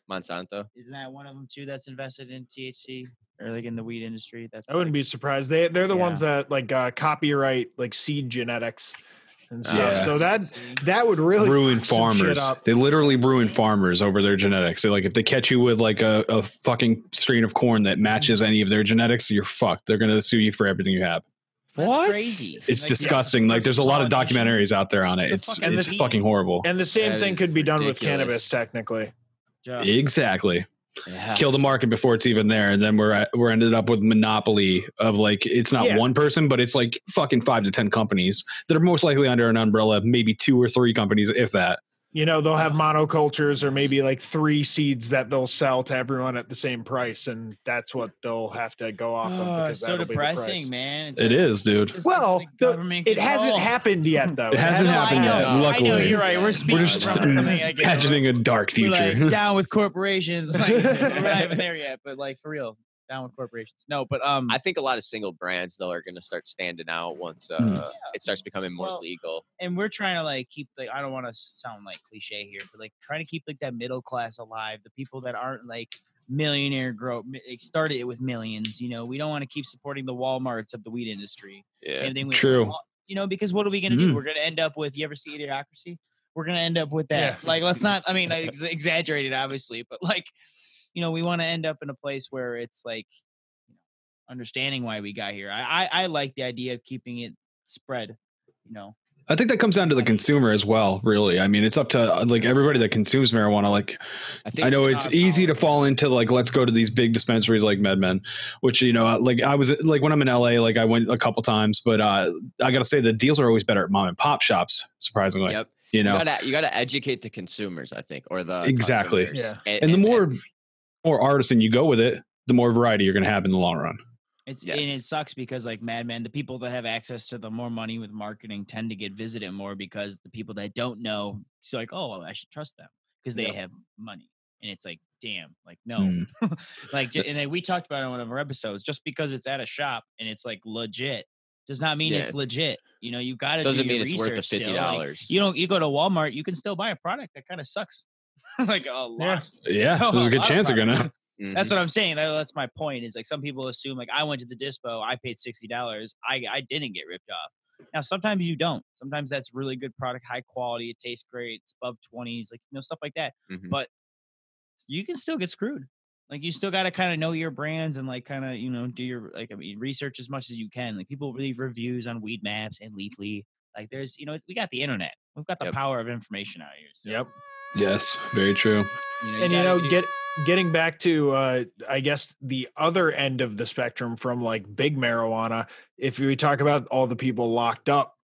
Monsanto. Isn't that one of them too that's invested in THC or like in the weed industry? That's I wouldn't be surprised. They're the ones that like copyright like seed genetics and stuff. Yeah. So that would really ruin fuck some shit farmers. up. They literally ruin farmers over their genetics. So like if they catch you with like a fucking strain of corn that matches any of their genetics, you're fucked. They're gonna sue you for everything you have. That's crazy. It's Like, disgusting. Like there's a lot of documentaries out there on it. It's fucking horrible. And the same That thing is could be done with ridiculous. cannabis, technically. Exactly. yeah. Kill the market before it's even there, and then we're ended up with monopoly of like it's not one person, but it's like fucking 5 to 10 companies that are most likely under an umbrella of maybe 2 or 3 companies, if that. You know, they'll have monocultures or maybe like 3 seeds that they'll sell to everyone at the same price, and that's what they'll have to go off of. Because so depressing, man. It is, dude. Well, it hasn't happened yet, though. It hasn't happened yet. Luckily, I know, you're right. We're just from something like imagining a dark future. We're like, down with corporations. Like, we're not even there yet, but like for real, down with corporations. No, but I think a lot of single brands though are going to start standing out once it starts becoming more legal. And we're trying to like keep like, I don't want to sound like cliche here, but like trying to keep like that middle class alive, the people that aren't like millionaire started it with millions. You know, we don't want to keep supporting the Walmarts of the weed industry. Yeah. Same thing with True. You know, because what are we going to do? We're going to end up with, you ever see Idiocracy? We're going to end up with that. Yeah. Like, let's not, I mean, exaggerated obviously, but like, you know, we want to end up in a place where it's like, you know, understanding why we got here. I like the idea of keeping it spread, you know. I think that comes down to the consumer as well, really. I mean, it's up to like everybody that consumes marijuana. Like, I know it's easy to fall into like, let's go to these big dispensaries like MedMen, which, you know, like I was like when I'm in LA, like I went a couple times, but I got to say the deals are always better at mom and pop shops, surprisingly. Yep. You know, you got to educate the consumers, I think, or the exactly. customers. Yeah. And the more artisan you go with it, the more variety you're going to have in the long run. And it sucks because like Madman, the people that have access to the more money with marketing tend to get visited more because the people that don't know, it's like, oh, I should trust them because they have money. And it's like, damn, like, no. Like, and then we talked about it in one of our episodes, just because it's at a shop and it's like legit does not mean it's legit. You know, you got to doesn't do your mean it's worth the research $50. still. Like, you go to Walmart, you can still buy a product that kind of sucks. Like a lot. Yeah. So There's a good chance they're going to. That's what I'm saying. That's my point. Is like some people assume like I went to the dispo, I paid $60, I didn't get ripped off. Now sometimes you don't. Sometimes that's really good product, high quality, it tastes great, it's above 20s, like you know stuff like that. But you can still get screwed. Like you still got to kind of know your brands and like kind of you know do your research as much as you can. Like people leave reviews on Weed Maps and Leafly. Like there's we got the internet. We've got the power of information out here. So. Yep. Yes, very true. Getting back to I guess the other end of the spectrum from like big marijuana, if we talk about all the people locked up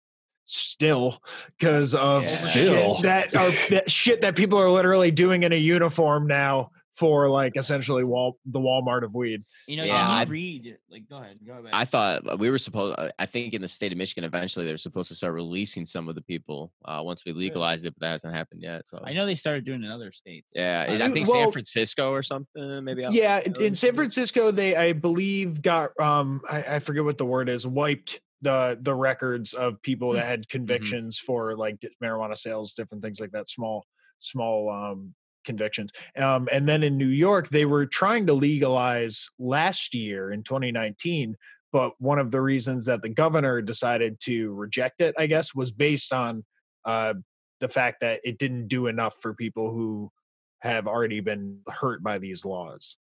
still because of shit that people are literally doing in a uniform now for like essentially the Walmart of weed. You know, I read like go ahead. I thought we were supposed. I think in the state of Michigan, eventually they're supposed to start releasing some of the people once we legalized it, but that hasn't happened yet. So I know they started doing it in other states. Yeah, I think San Francisco or something. Maybe. In San Francisco, they I believe got I forget what the word is, wiped the records of people that had convictions for like marijuana sales, different things like that, small convictions. And then in New York, they were trying to legalize last year in 2019. But one of the reasons that the governor decided to reject it, I guess, was based on the fact that it didn't do enough for people who have already been hurt by these laws.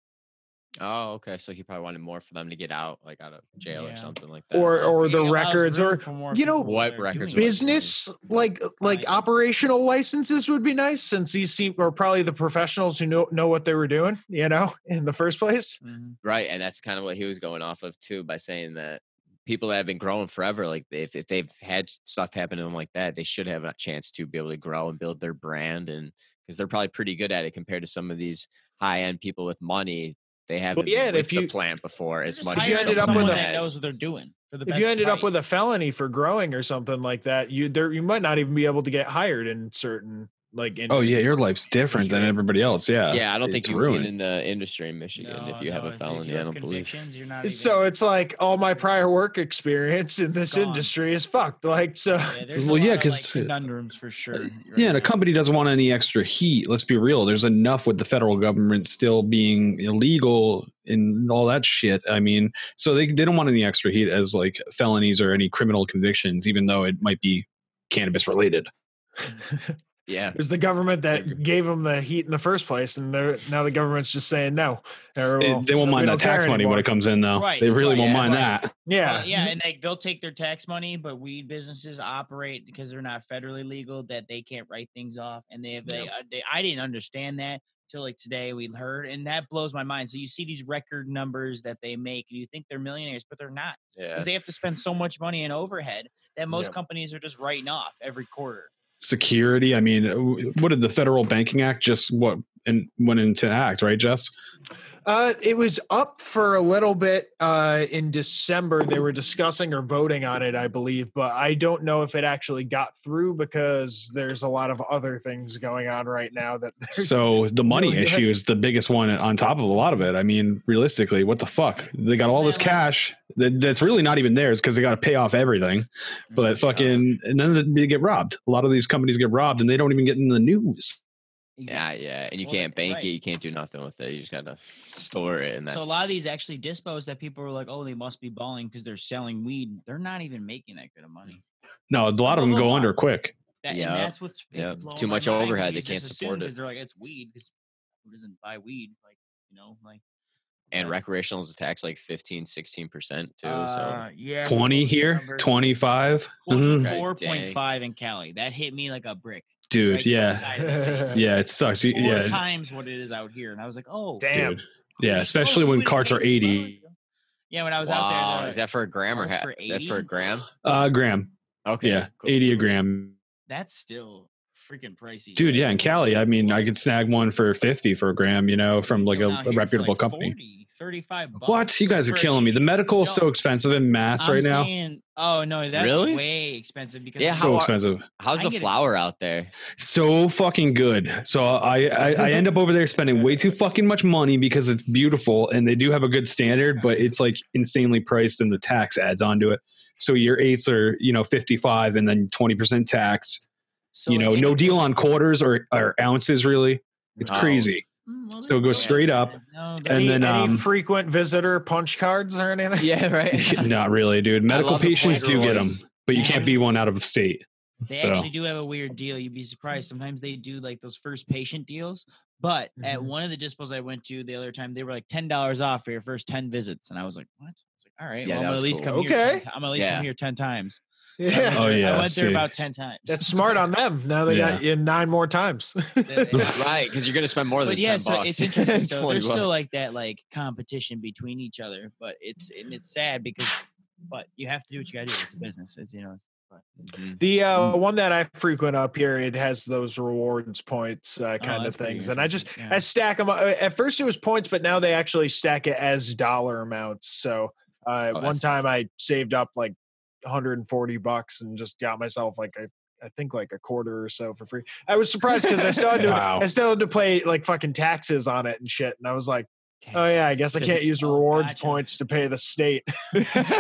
Oh, okay. So he probably wanted more for them to get out, like out of jail or something like that. Or the records, or what records? Business like operational licenses would be nice, since these are probably the professionals who know what they were doing, you know, in the first place. Right, and that's kind of what he was going off of too, by saying that people that have been growing forever, like if they've had stuff happen to them like that, they should have a chance to be able to grow and build their brand, and because they're probably pretty good at it compared to some of these high end people with money. They haven't if the plant before as much. If you ended up with that knows what they're doing. If you ended up with a felony for growing or something like that, you might not even be able to get hired in certain like. Oh yeah, industry. your life's different than everybody else. Yeah. Yeah, I don't think It's you ruined. get in the industry in Michigan if you have a felony. you I have don't believe. convictions, you're not even, So it's like all my prior work experience in this Gone. industry is fucked. Like, so yeah, there's Well, a yeah, lot of like 'cause, conundrums for sure. Yeah, and a company doesn't want any extra heat. Let's be real. There's enough with the federal government still being illegal and all that shit. I mean, so they don't want any extra heat as like felonies or any criminal convictions, even though it might be cannabis related. Yeah, there's the government that gave them the heat in the first place, and now the government's just saying no. Or, well, They won't we mind don't that tax care money anymore. when it comes in, though. Right, They really right, won't yeah, mind right. that. Yeah, yeah, and they'll take their tax money, but weed businesses operate because they're not federally legal that they can't write things off, and I didn't understand that till like today we heard, and that blows my mind. So you see these record numbers that they make, and you think they're millionaires, but they're not because they have to spend so much money in overhead that most companies are just writing off every quarter. Security. I mean, what did the Federal Banking Act just went into act, right, Jess? It was up for a little bit in December. They were discussing or voting on it, I believe, but I don't know if it actually got through because there's a lot of other things going on right now. So the money issue is the biggest one on top of a lot of it. I mean, realistically, what the fuck? They got all this cash that's really not even theirs because they got to pay off everything. But fucking, and then they get robbed. A lot of these companies get robbed and they don't even get in the news. Exactly. Yeah, and you can't bank it. You can't do nothing with it. You just gotta store it. And that's... So a lot of these actually dispos that people were like, oh, they must be balling because they're selling weed. They're not even making that good of money. No, a lot of them go under quick. And that's what's too much overhead. They can't support it because they're like, it's weed because who doesn't buy weed? Like, like. And recreational is taxed like 15-16% too. So yeah, 20 here, 25, 4.5 in Cali. That hit me like a brick. Dude, right yeah, it sucks. 4 times what it is out here, and I was like, oh, damn. Dude. Yeah, especially when carts are 80. Yeah, when I was out there. Is that for a gram or that's for a gram? Gram. Okay. Yeah, cool. 80 a gram. That's still freaking pricey. Dude, yeah, in Cali, I mean, I could snag one for 50 for a gram, from like a reputable company. 40, 35 bucks. What? You guys are killing me. The medical is so expensive in Mass right now. Oh no, that's really way expensive because so expensive. How's the flower out there? So fucking good. So I end up over there spending way too fucking much money because it's beautiful and they do have a good standard, but it's like insanely priced and the tax adds onto it. So your eighths are 55 and then 20% tax. So no deal on quarters or ounces really. It's crazy. So it goes straight up. Any frequent visitor punch cards or anything? Yeah, right. Not really, dude. Medical patients do get them, but you can't be one out of the state. They actually do have a weird deal. You'd be surprised. Sometimes they do like those first patient deals. But at one of the dispos I went to the other time, they were like $10 off for your first 10 visits. And I was like, what? I was like, all right, well, I'm gonna at least come here. I'm gonna at least come here 10 times. Yeah. Oh yeah. I went there about 10 times. That's smart on them. Now they got you 9 more times. Right, because you're gonna spend more than 10 so bucks. It's interesting. So there's still like that like competition between each other, but it's sad because you have to do what you gotta do. It's a business. It's The one that I frequent up here, it has those rewards points kind of things, and I stack them. At first it was points, but now they actually stack it as dollar amounts. So one time I saved up like $140 and just got myself like I think like a quarter or so for free. I was surprised because I still had to pay like fucking taxes on it and shit, and I was like, oh yeah, I guess I can't use rewards points to pay the state.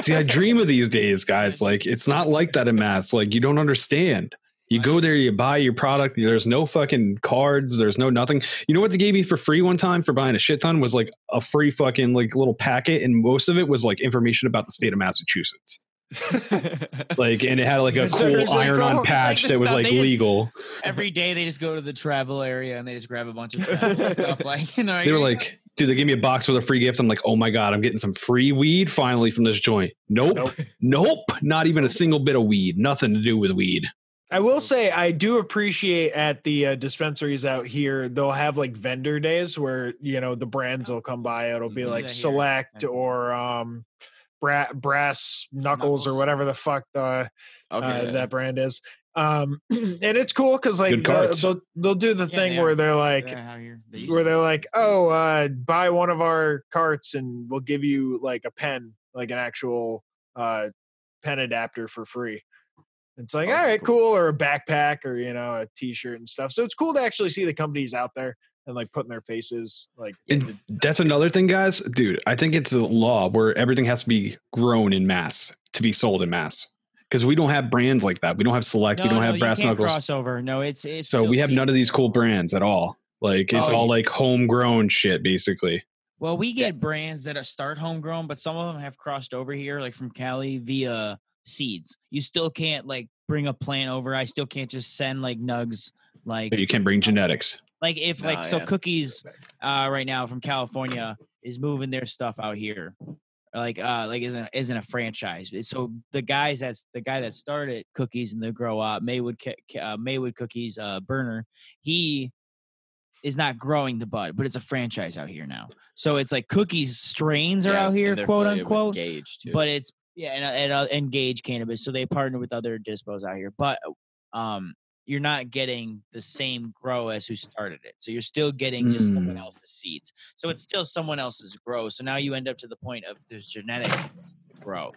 See, I dream of these days, guys. Like, it's not like that in Mass. Like, you don't understand. You go there, you buy your product. There's no fucking cards. There's no nothing. You know what they gave me for free one time for buying a shit ton was like a free fucking like little packet, and most of it was like information about the state of Massachusetts. Like, and it had like a cool iron-on patch that was like legal. Every day they just go to the travel area and they just grab a bunch of travel stuff. Like, they were like, dude, they gave me a box with a free gift. I'm like, oh my God, I'm getting some free weed finally from this joint. Nope. Not even a single bit of weed. Nothing to do with weed. I will say I do appreciate at the dispensaries out here, they'll have like vendor days where, the brands will come by. It'll be like Select or Brass Knuckles or whatever the fuck that brand is. And it's cool because like they'll do the thing where they're like, oh, buy one of our carts and we'll give you like a pen, like an actual pen adapter for free. It's like, Oh, all right, cool. cool, or a backpack, or a T-shirt and stuff. So it's cool to actually see the companies out there and like putting their faces. Like, And that's another thing, guys. Dude, I think it's a law where everything has to be grown in mass to be sold in mass. Because we don't have brands like that. We don't have Select. We don't have Brass you can't Knuckles. crossover. No, it's So still we have none of these cool seasonal. brands at all. Like it's Oh, all yeah. like homegrown shit, basically. Well, we get brands that are start homegrown, but some of them have crossed over here, like from Cali via seeds. You still can't like bring a plant over. I still can't just send like nugs. Like But you can bring genetics. Like if No, like so yeah. Cookies right now from California is moving their stuff out here. Like isn't a franchise. So the guy that started Cookies and the grow up Maywood Cookies burner, he is not growing the bud, but it's a franchise out here now. So it's like Cookies strains are out and here, they're quote affiliated with unquote. Gage too. But it's and Gage Cannabis, so they partner with other dispos out here. But you're not getting the same grow as who started it. So you're still getting just someone else's seeds. So it's still someone else's grow. So now you end up to the point of there's genetics to grow.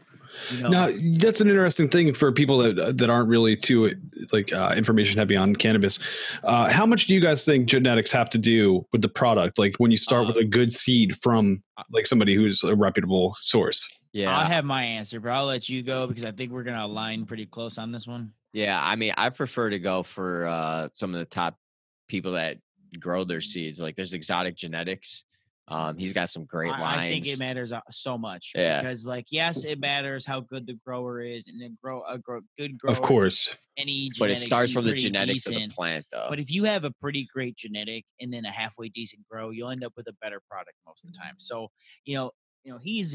Now that's an interesting thing for people that aren't really too like information heavy on cannabis. How much do you guys think genetics have to do with the product? Like when you start with a good seed from like somebody who's a reputable source. Yeah, I have my answer, but I'll let you go because I think we're gonna align pretty close on this one. Yeah, I mean, I prefer to go for some of the top people that grow their seeds. Like there's Exotic Genetics. He's got some great lines. I think it matters so much. Yeah. Because like, yes, it matters how good the grower is, and then good grower. Of course. Any genetic, but it starts from the pretty genetics decent. of the plant, though. But if you have a pretty great genetic and then a halfway decent grow, you'll end up with a better product most of the time. So he's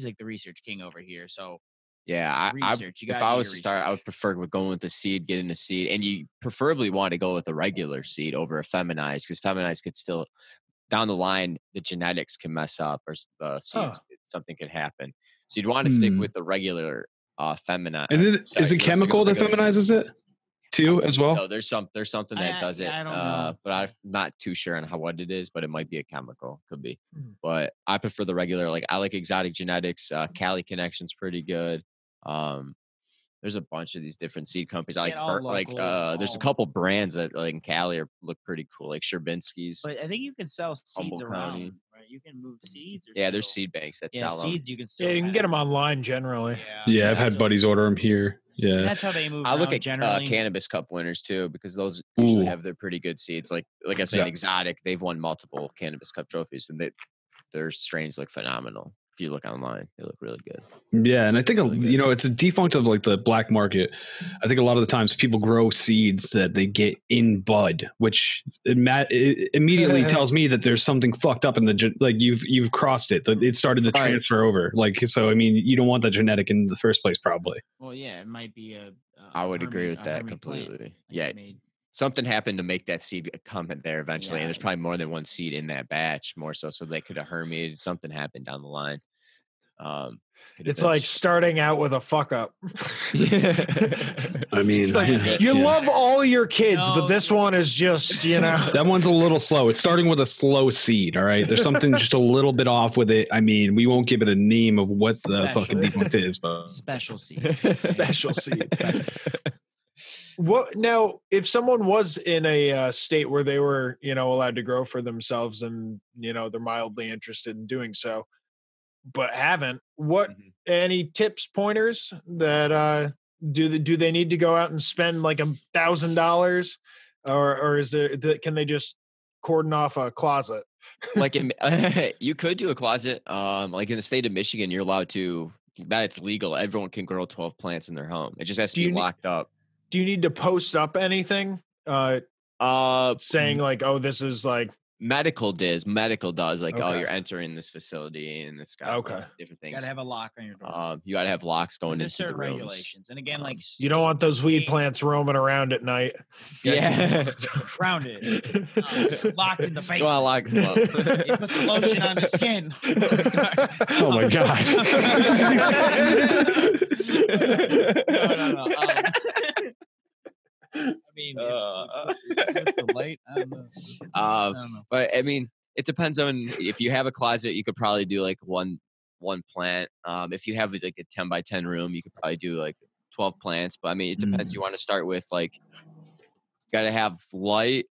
like the research king over here. So yeah, if I was to start, I would prefer going with the seed, getting a seed, and you preferably want to go with a regular seed over a feminized, because feminized could still down the line the genetics can mess up or the seeds something could happen. So you'd want to stick with the regular feminized. And is it chemical that feminizes it too as well? So there's something that does it. I don't know. But I'm not too sure on what it is, but it might be a chemical, could be. But I prefer the regular. Like I like Exotic Genetics. Cali Connection's pretty good. There's a bunch of these different seed companies. I there's a couple brands that like in Cali look pretty cool, like Sherbinsky's. But I think you can sell seeds Humboldt around, County. right? You can move seeds. There's seed banks that sell seeds. them. You can still. Yeah, you can get them online generally. Yeah, I've had buddies order them here. Yeah, That's how they move. I look at generally. Cannabis Cup winners too, because those usually have their pretty good seeds. Like I said, Exotic, they've won multiple Cannabis Cup trophies, and their strains look phenomenal. If you look online, they look really good. Yeah, and I think it's a defunct of like the black market. I think a lot of the times people grow seeds that they get in bud, which it immediately tells me that there's something fucked up in like you've crossed it. It started to transfer over. Like so, I mean, you don't want that genetic in the first place, probably. Well, yeah, it might be a. I would agree with that completely. Yeah. Something happened to make that seed come in there eventually, and there's probably more than one seed in that batch, more so they could have herminated. Something happened down the line. It's like starting out with a fuck up. I mean, you love all your kids, but this one is just, that one's a little slow. It's starting with a slow seed. All right. There's something just a little bit off with it. I mean, we won't give it a name of what the fucking defunct is, but special seed. Special seed. What now, if someone was in a state where they were, allowed to grow for themselves and, they're mildly interested in doing so, but haven't, any tips, pointers that do they need to go out and spend like $1,000 or is there, can they just cordon off a closet? Like you could do a closet. Like in the state of Michigan, you're allowed to, that's legal. Everyone can grow 12 plants in their home. It just has to be locked up. Do you need to post up anything? Saying like, oh, this is like medical does like, oh, you're entering this facility and it's got different things. You gotta have a lock on your door. You gotta have locks going into the rooms. Regulations. And again, like you don't want those weed plants roaming around at night. Yeah, grounded, locked in the basement. Go on, lock them up. You put the lotion on the skin. Oh my god. No. I mean, what's the light? I don't know. But I mean, it depends on if you have a closet, you could probably do like one plant. If you have like a 10 by 10 room, you could probably do like 12 plants, but I mean, it depends. You want to start with like, got to have light.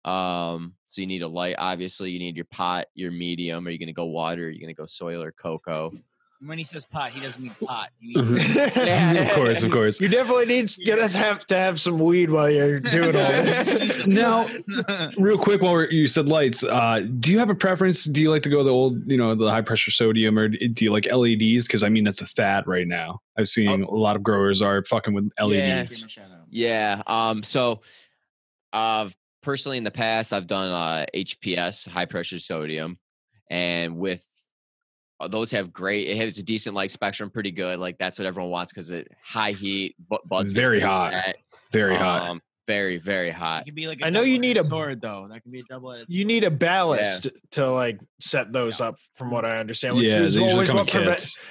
So you need a light, obviously. You need your pot, your medium. Are you going to go water? Are you going to go soil or cocoa? When he says pot, he doesn't mean pot. He Of course. You definitely need to have some weed while you're doing all this. Now, real quick, while you said lights, do you have a preference? Do you like to go the old, the high pressure sodium, or do you like LEDs? Because I mean, that's a fad right now. I've seen a lot of growers are fucking with LEDs. Yeah. So, personally, in the past, I've done HPS, high pressure sodium, and with those have great. It has a decent light spectrum, pretty good. Like that's what everyone wants because it high heat, buds very hot, very hot, very very hot. It could be like I know you need a sword though. That could be a double-edged. You need a ballast to like set those up, from what I understand. Which is always what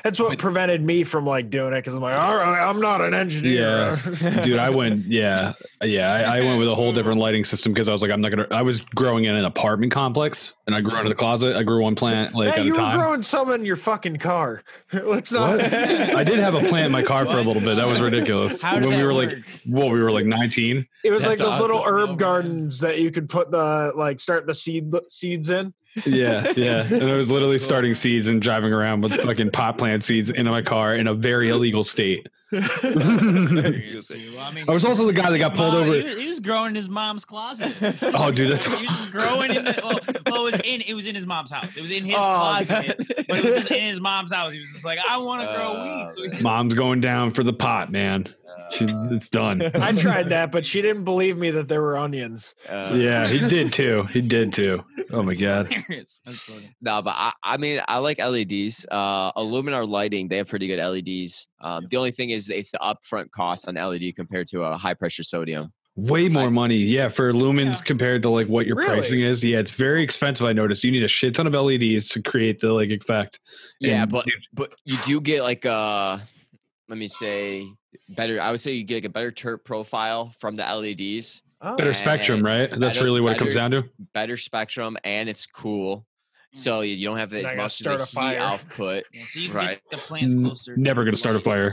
that's what prevented me from like doing it because I'm like, all right, I'm not an engineer. Yeah, dude, I went. I went with a whole different lighting system because I was like, I was growing in an apartment complex, and I grew out of the closet. I grew one plant at a time. You were growing some in your fucking car. Let's not. I did have a plant in my car for a little bit. That was ridiculous. When we were like, we were like 19. It was like those little herb gardens that you could put start the seeds in. Yeah. And I was literally starting seeds and driving around with fucking pot plant seeds in my car in a very illegal state. I was also the guy that got pulled over. He was growing in his mom's closet. Oh, dude, that's. He was just growing in. It was in his mom's house. It was in his closet, but it was just in his mom's house. He was just like, I want to grow weed. So Mom's going down for the pot, man. It's done. I tried that, but she didn't believe me that there were onions. Yeah, he did too. Oh my god. That's funny. No, but I mean, I like LEDs. Illuminar Lighting, they have pretty good LEDs. The only thing is it's the upfront cost on LED compared to a high pressure sodium. Way more money, for lumens compared to like what your pricing is. Yeah, it's very expensive. I noticed you need a shit ton of LEDs to create the like effect. Yeah, but you do get like let me say better. I would say you get like a better terp profile from the LEDs. Better spectrum, right? That's really what it comes down to. Better spectrum, and it's cool. So you don't have as much of the heat output. Yeah, so you can get the plants closer. Never going to start a fire.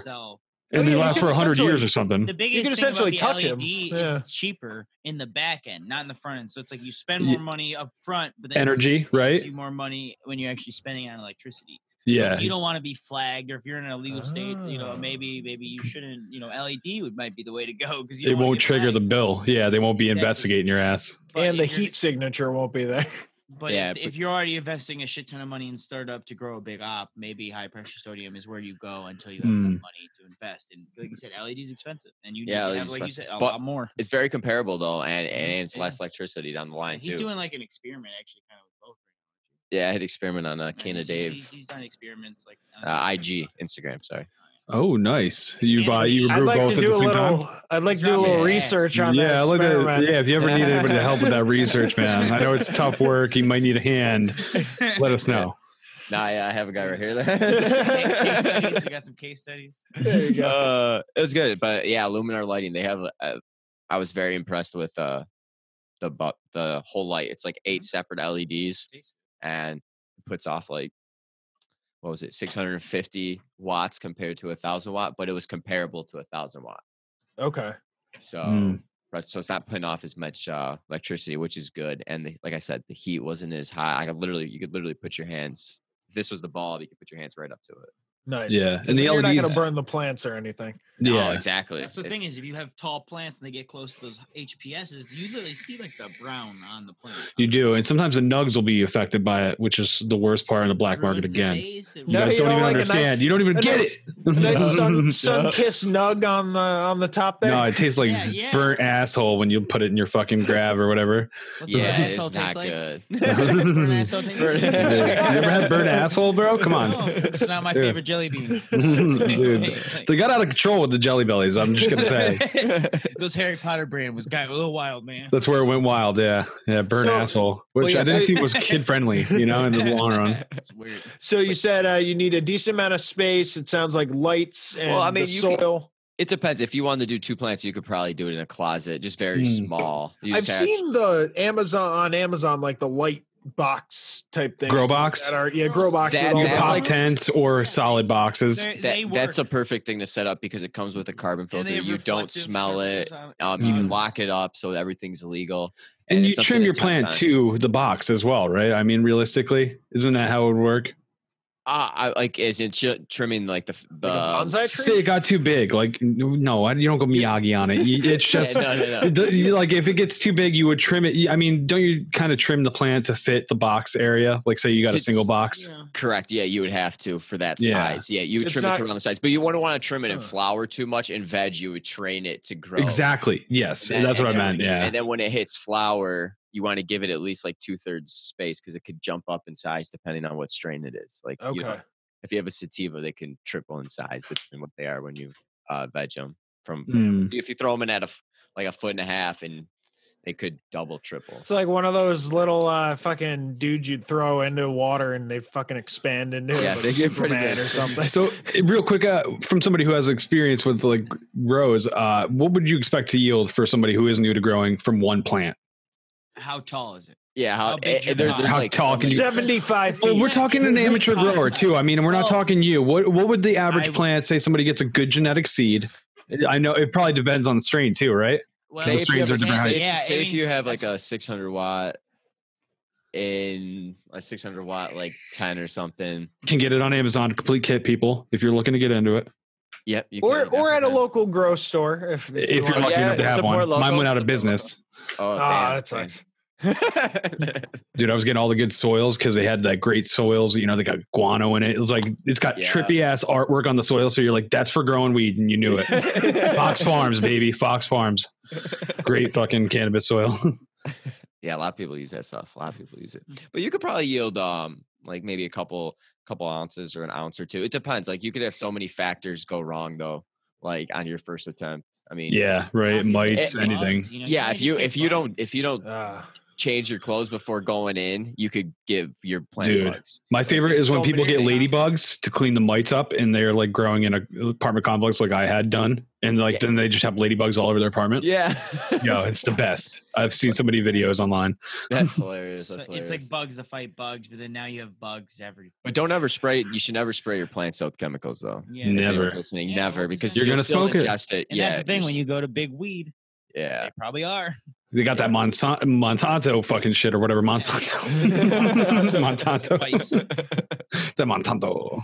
And they last for 100 years or something. The biggest thing essentially about the LED is it's cheaper in the back end, not in the front end. So it's like you spend more money up front, but then energy, right? You more money when you're actually spending on electricity. Yeah. So if you don't want to be flagged, or if you're in an illegal state, maybe you shouldn't. LED might be the way to go because it won't trigger the bill. Yeah, they won't be investigating your ass, and the heat signature won't be there. But if you're already investing a shit ton of money in startup to grow a big op, maybe high pressure sodium is where you go until you have enough money to invest. And like you said, LED is expensive, and you need to have, like you said, a lot more. It's very comparable though, and it's less electricity down the line too. He's doing like an experiment, actually, kind of with both. Yeah, I had experiment on Cannadave. He's done experiments like IG, Instagram. Sorry. Oh, nice. You grew both at the same time? I'd like to do a little research on that. If you ever need anybody to help with that research, man. I know it's tough work. You might need a hand. Let us know. Nah, I have a guy right here. Case studies. We got some case studies. There you go. It was good, but yeah, Illuminar Lighting. They have. I was very impressed with the whole light. It's like 8 separate LEDs, and it puts off like, what was it, 650 watts compared to 1,000 watt, but it was comparable to 1,000 watt. Okay. So, so it's not putting off as much electricity, which is good. And like I said, the heat wasn't as high. You could literally put your hands. If this was the bulb, you could put your hands right up to it. Nice. Yeah, and the LEDs, you're not going to LEDs burn the plants or anything. No, exactly. That's the thing is, if you have tall plants and they get close to those HPSs, you literally see like the brown on the plant. You do, and sometimes the nugs will be affected by it, which is the worst part in the black market again. You guys don't even understand. You don't even get it. Nice sun-kissed nug on the top there. No, it tastes like burnt asshole when you put it in your fucking grab or whatever. Yeah, it's not good. Burnt asshole tastes like? You ever had burnt asshole, bro? Come on. No, it's not my favorite jelly bean. Dude, they got out of control with the jelly bellies. I'm just gonna say those Harry Potter brand was got a little wild, man. That's where it went wild. Yeah, burnt asshole, which I didn't think was kid friendly. In the long run. It's weird. So you said you need a decent amount of space. It sounds like lights and the soil. It depends. If you wanted to do 2 plants, you could probably do it in a closet, just very small. I've seen on Amazon, like the light box type things. Grow box? That are, grow box. That- with all You the pop like- tents or solid boxes. That's a perfect thing to set up because it comes with a carbon And they filter. have You don't reflective smell it. surfaces on You Mm. can lock it up so everything's illegal. And you it's something trim to your test plant on. to the box as well, right? I mean, realistically, isn't that how it would work? I like as in trimming like the like a bonsai Say tree. it got too big. Like, no, you don't go Miyagi on it. It's just no. like if it gets too big, you would trim it. I mean, don't you kind of trim the plant to fit the box area? Like, say you got a single box. Yeah. Correct. Yeah, you would have to for that Yeah. size. Yeah, you would It's trim it not- to around the size, but you wouldn't want to trim it in Huh. flower too much. In veg, you would train it to grow. Exactly. Yes, And then- that's what I and then meant. when- Yeah. And then when it hits flower, you want to give it at least like 2/3 space because it could jump up in size depending on what strain it is. Like, you know, Okay. if you have a sativa, they can triple in size between what they are when you veg them. From Mm. if you throw them in at like a 1.5 foot, and they could double, triple. It's like one of those little fucking dudes you'd throw into water and they fucking expand into Yeah, like they get pretty Superman big. or something. So, real quick, from somebody who has experience with like grows, what would you expect to yield for somebody who is new to growing from one plant? How tall is it? Yeah, How big's your pot? there's How like tall can you- 75 feet. Well, we're talking an amateur grower too. I mean, we're not Well, talking you. What would the average I- plant say? Somebody gets a good genetic seed. I know it probably depends on the strain too, right? Well, Those strains are different heights. Yeah, Say I if mean, you have like that's- a 600 watt in a 600 watt like 10 or something. Can get it on Amazon, complete kit, people. If you're looking to get into it, Yep. You or can, or at a definitely. local grow store if if you're want. lucky Yeah, enough to have support one. Mine local, went out of support business. Oh, Ah, damn, that sucks. Dude, I was getting all the good soils because they had that great soils. You know, they got guano in it. It was like it's got Yeah. trippy ass artwork on the soil. So you're like, that's for growing weed, and you knew it. Fox Farms, baby, Fox Farms. Great fucking cannabis soil. Yeah, a lot of people use that stuff. A lot of people use it. But you could probably yield like maybe a couple ounces or an ounce or two. It depends. Like you could have so many factors go wrong though, like on your first attempt. I mean, Yeah, right. Mites, It- anything. bugs, you know, yeah, can't if you just if get you bugs. don't change your clothes before going in, you could give your plant Dude, bugs. My favorite There's is when so people many get things. ladybugs to clean the mites up and they're like growing in a apartment complex like I had done. And like Yeah. then they just have ladybugs all over their apartment. Yeah. Yo, it's the best. I've seen so many videos online. That's hilarious. So That's it's hilarious. like bugs to fight bugs, but then now you have bugs every. But don't ever spray. You should never spray your plants with chemicals, though. Yeah, If anyone's Never. listening, Yeah, never, well, because You're you'll gonna still smoke it. ingest it. And Yeah, that's the thing you're when you go to big weed, yeah. they probably are. They got that Monsanto fucking shit or whatever. Monsanto. Monsanto. Spice. The Monsanto.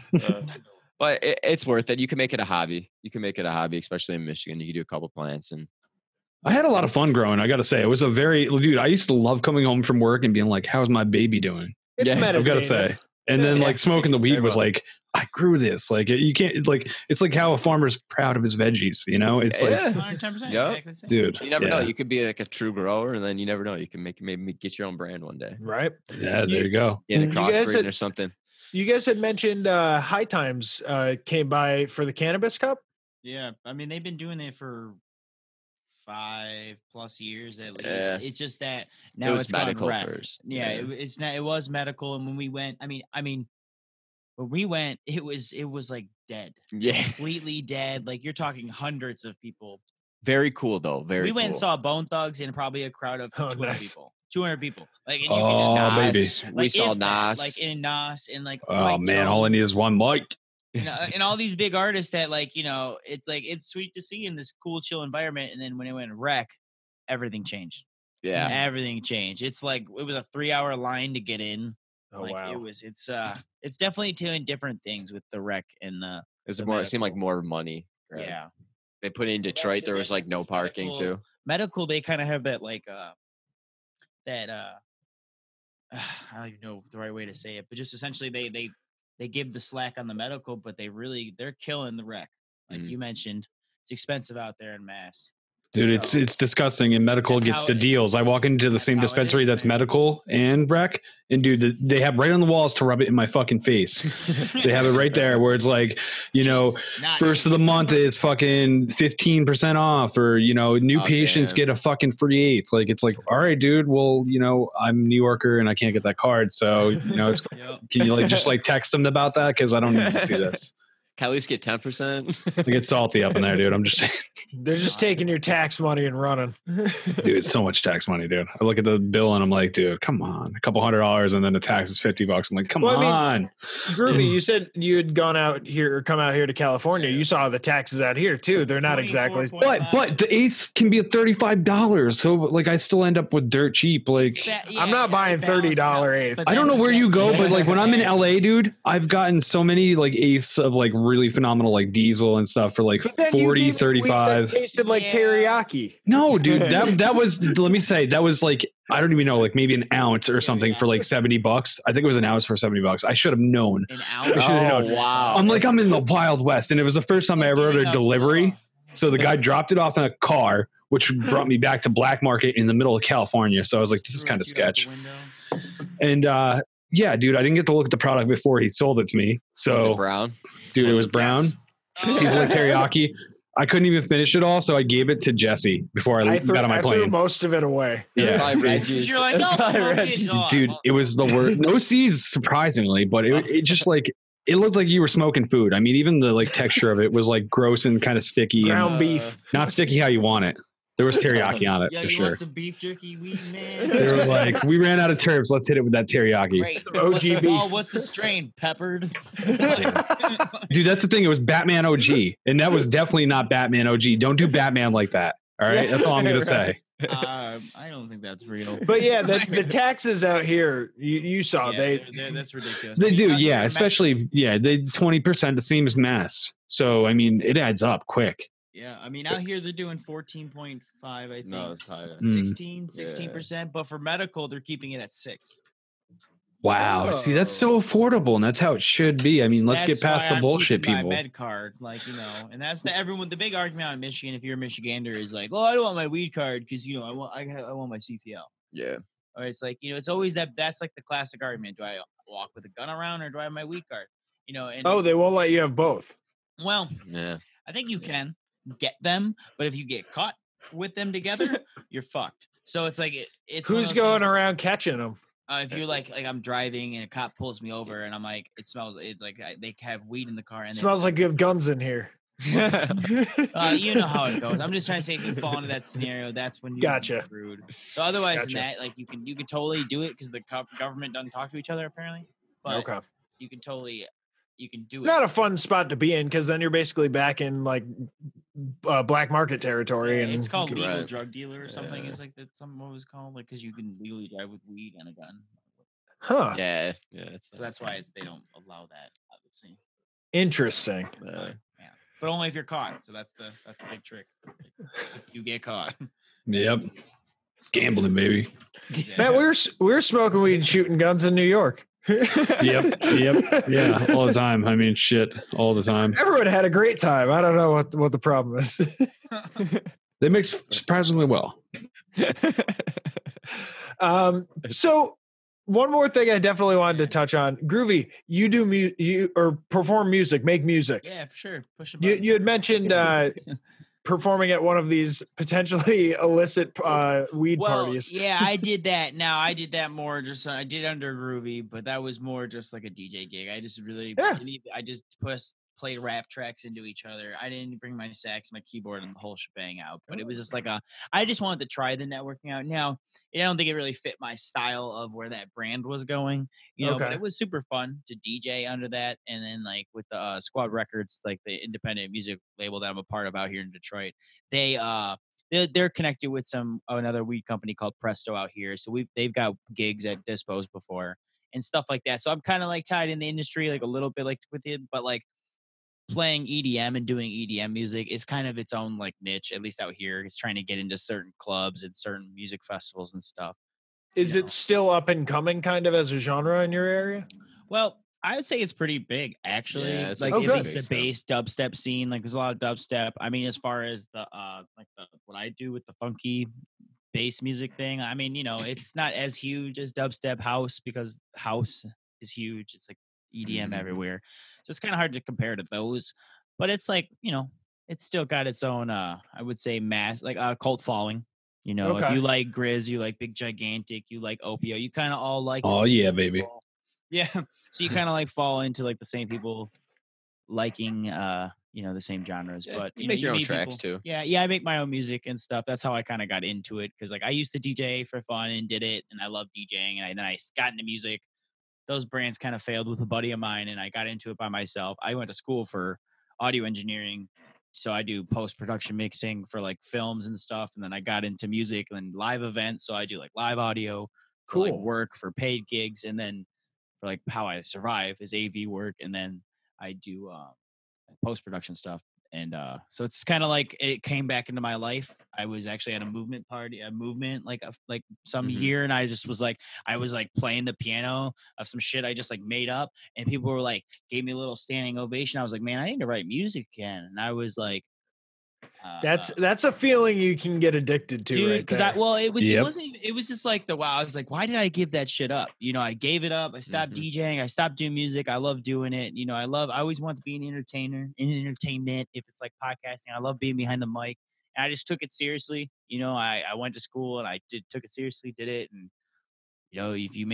But it's worth it. You can make it a hobby. You can make it a hobby, especially in Michigan. You can do a couple plants and I had a lot of fun growing. I got to say, it was a dude. I used to love coming home from work and being like, "How's my baby doing?" It's Yeah, I've I've got to meditative. say. And then Yeah. like smoking the weed was Everyone. like, I grew this. Like you can't like it's like how a farmer's proud of his veggies. You know, it's like, yeah. 110%. Yep. Exactly the same. dude, You never know. yeah. You could be like a true grower, and then you never know. You can maybe get your own brand one day. Right. Yeah, there you go. Yeah, the You guys crossbreeding had- or something. You guys had mentioned High Times came by for the Cannabis Cup. Yeah, I mean they've been doing it for 5+ years at least. Yeah. It's just that It now was it's gone medical rec. first. Yeah, it's not. It was medical, and when we went, I mean, when we went, it was like dead, Yeah. completely dead. Like you're talking hundreds of people. Very cool though. Very. We went and cool. saw Bone Thugs and probably a crowd of Oh, 200 nice. people. 200 people. Like, and you Oh, could just, baby. Nas. We like, saw if that, Nas. like in Nas and like. Oh Mike man, all I need Jones. is one mic. And all these big artists that like it's like it's sweet to see in this cool chill environment, and then when it went rec, everything changed. Yeah. Everything changed. It's like it was a 3-hour line to get in. Oh Like wow. it's definitely doing different things with the rec and the It was the more. It seemed like medical. more money. right? yeah. They put in that's Detroit. the There was like difference. no It's parking medical. too. Medical, they kind of have that like that I don't even know the right way to say it, but just essentially they give the slack on the medical, but they're killing the rec. Like Mhm. you mentioned, it's expensive out there in Mass. Dude, So, it's disgusting. And medical That's gets how the it- deals. I walk into the that's same how it dispensary is, that's man. medical and rec, and dude, they have right on the walls to rub it in my fucking face. They have it right there where it's like, not first of the month is fucking 15% off, or new Oh, patients damn. get a fucking free eighth. Like it's like, all right, dude. Well, I'm a New Yorker and I can't get that card, so it's Yep. can you just text them about that because I don't need to see this. Can I at least get 10%? I get salty up in there, dude. I'm just saying. They're just taking your tax money and running. Dude, it's so much tax money, dude. I look at the bill and I'm like, dude, come on. A couple $100 and then the tax is $50. I'm like, come on. Groovee, you said you had gone out here or come out here to California. You saw the taxes out here too. They're not exactly. But the eighth can be at $35. So like I still end up with dirt cheap. Like I'm not buying $30 eighths. I don't know where you go, but like when I'm in LA, dude, I've gotten so many like eighths of like really phenomenal like diesel and stuff for like 40, 35. That tasted like teriyaki. No, dude, that was, let me say, that was like, I don't even know, like maybe an ounce or something for like $70. I think it was an ounce for $70. I should have known. An ounce? Oh, wow. I'm like, I'm in the Wild West. And it was the first time I ever ordered a delivery. So the guy dropped it off in a car, which brought me back to Black Market in the middle of California. So I was like, this is kind of sketch. And yeah, dude, I didn't get to look at the product before he sold it to me. So Was it brown? Dude, it was brown. He's like teriyaki. I couldn't even finish it all, so I gave it to Jesse before I got on my plane. I threw most of it away. Yeah, You're like, oh, dude, it was the worst. No seeds, surprisingly, but it just like it looked like you were smoking food. I mean, even the like texture of it was like gross and kind of sticky. Ground beef, not sticky how you want it. There was teriyaki on it for sure. Want some beef jerky, man. They were like, we ran out of terps. Let's hit it with that teriyaki. Great. OG beef. Oh, what's the strain? Peppered. Dude, that's the thing. It was Batman OG, and that was definitely not Batman OG. Don't do Batman like that. All right, that's all I'm gonna say. I don't think that's real. But yeah, the taxes out here, you saw they're that's ridiculous. They do, yeah. Especially, yeah, they 20% the same as mass. So I mean, it adds up quick. Yeah, I mean, out here they're doing 14.5, I think. No, it's higher. 16%. But for medical, they're keeping it at 6. Wow. See, that's so affordable, and that's how it should be. I mean, let's That's get past why the I'm bullshit, keeping my people. med card, like, you know, and that's the big argument out in Michigan. If you're a Michigander, is like, oh, I don't want my weed card because you know I want my CPL. Yeah. Or it's like, you know, it's always that's like the classic argument: do I walk with a gun around or do I have my weed card? You know, and they won't let you have both. Well, yeah, I think you can get them, but if you get caught with them together, you're fucked. So it's like it's who's going around catching them? If you're like I'm driving and a cop pulls me over and I'm like, it smells like they have weed in the car and smells like you have guns in here. You know how it goes. I'm just trying to say if you fall into that scenario, that's when you gotcha. Screwed. So otherwise than that, like you can totally do it because the government doesn't talk to each other apparently. But okay. You can do it's it. Not a fun spot to be in because then you're basically back in like black market territory. And it's called legal drug dealer or something. Yeah. It's like that. What was called like because you can legally drive with weed and a gun. Huh? Yeah. So that's why they don't allow that. Obviously. Interesting. Yeah, but only if you're caught. So that's the big trick. If you get caught. Yep. Gambling, baby. Yeah. Man, we were smoking weed and shooting guns in New York. Yep. Yeah, all the time. I mean, shit, all the time. Everyone had a great time. I don't know what the problem is. They mix surprisingly well. So one more thing I definitely wanted to touch on, Groovee. You do you perform music, make music. Yeah, for sure. Push a button. You had mentioned performing at one of these potentially illicit weed parties. Yeah, I did that. Now I did that more just I did under Groovee, but that was more just like a DJ gig. I just really I just played rap tracks into each other. I didn't bring my sax, my keyboard, and the whole shebang out. But it was just like I just wanted to try the networking out. Now, I don't think it really fit my style of where that brand was going, you know. But it was super fun to DJ under that, and then like with the Squad Records, like the independent music label that I'm a part of out here in Detroit, they're connected with another weed company called Presto out here. So they've got gigs at Dispos before and stuff like that. So I'm kind of like tied in the industry like a little bit like with it, but like playing EDM and doing EDM music is kind of its own like niche, at least out here. It's trying to get into certain clubs and certain music festivals and stuff. Is it still up and coming kind of as a genre in your area? Well, I would say it's pretty big actually. Yeah, like at least the bass dubstep scene, like there's a lot of dubstep. I mean, as far as what I do with the funky bass music thing, I mean, you know, it's not as huge as dubstep house because house is huge. It's like EDM everywhere. So it's kind of hard to compare to those, but it's like, you know, it's still got its own, I would say mass, like cult following, you know, if you like Grizz, you like Big Gigantic, you like Opio, you kind of all like, oh yeah, baby. Yeah. So you kind of like fall into like the same people liking the same genres. Yeah, But you make your own meet tracks people. too. Yeah, I make my own music and stuff. That's how I kind of got into it, because like I used to DJ for fun and did it, and I love DJing, and then I got into music. Those brands kind of failed with a buddy of mine, and I got into it by myself. I went to school for audio engineering, so I do post-production mixing for like films and stuff. And then I got into music and then live events, so I do like live audio for like Cool. work for paid gigs. And then for like how I survive is AV work, and then I do post-production stuff. And so it's kind of like it came back into my life. I was actually at a movement like some year, and I just was like, I was like playing the piano of some shit I just like made up, and people were like, gave me a little standing ovation. I was like, man, I need to write music again. And I was like, That's a feeling you can get addicted to, dude, right? because There. it was just like I was like, why did I give that shit up? I gave it up. I stopped DJing. I stopped doing music. I love doing it. I always want to be an entertainer in entertainment. If it's like podcasting, I love being behind the mic. And I just took it seriously. I went to school and I took it seriously, did it. And, if you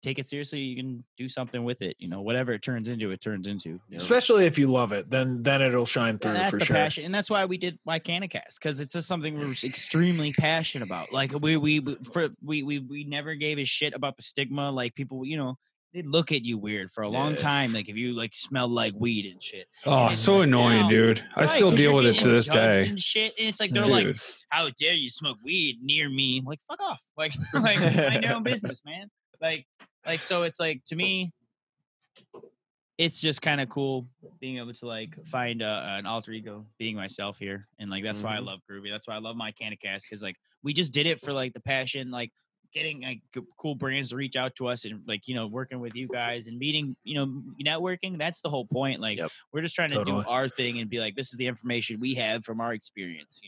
take it seriously, you can do something with it. Whatever it turns into, it turns into. Especially if you love it, then it'll shine through. And that's for the sure. passion, and that's why we did MiCannaCast, because it's just something we're extremely passionate about. Like we never gave a shit about the stigma. Like people, they look at you weird for a long time. Like if you like smell like weed and shit. Oh, and so like, annoying, now, dude. I right, still 'cause deal you're with it to getting this judged day. and shit. And it's like they're Dude. like, "How dare you smoke weed near me?" I'm like, fuck off. Like mind your own business, man. Like so it's like, to me, it's just kind of cool being able to like find an alter ego, being myself here. And like, that's why I love Groovee. That's why I love MiCannaCast, because like we just did it for like the passion, like getting like cool brands to reach out to us, and like, working with you guys and meeting, networking. That's the whole point. Like we're just trying to do our thing and be like, this is the information we have from our experience,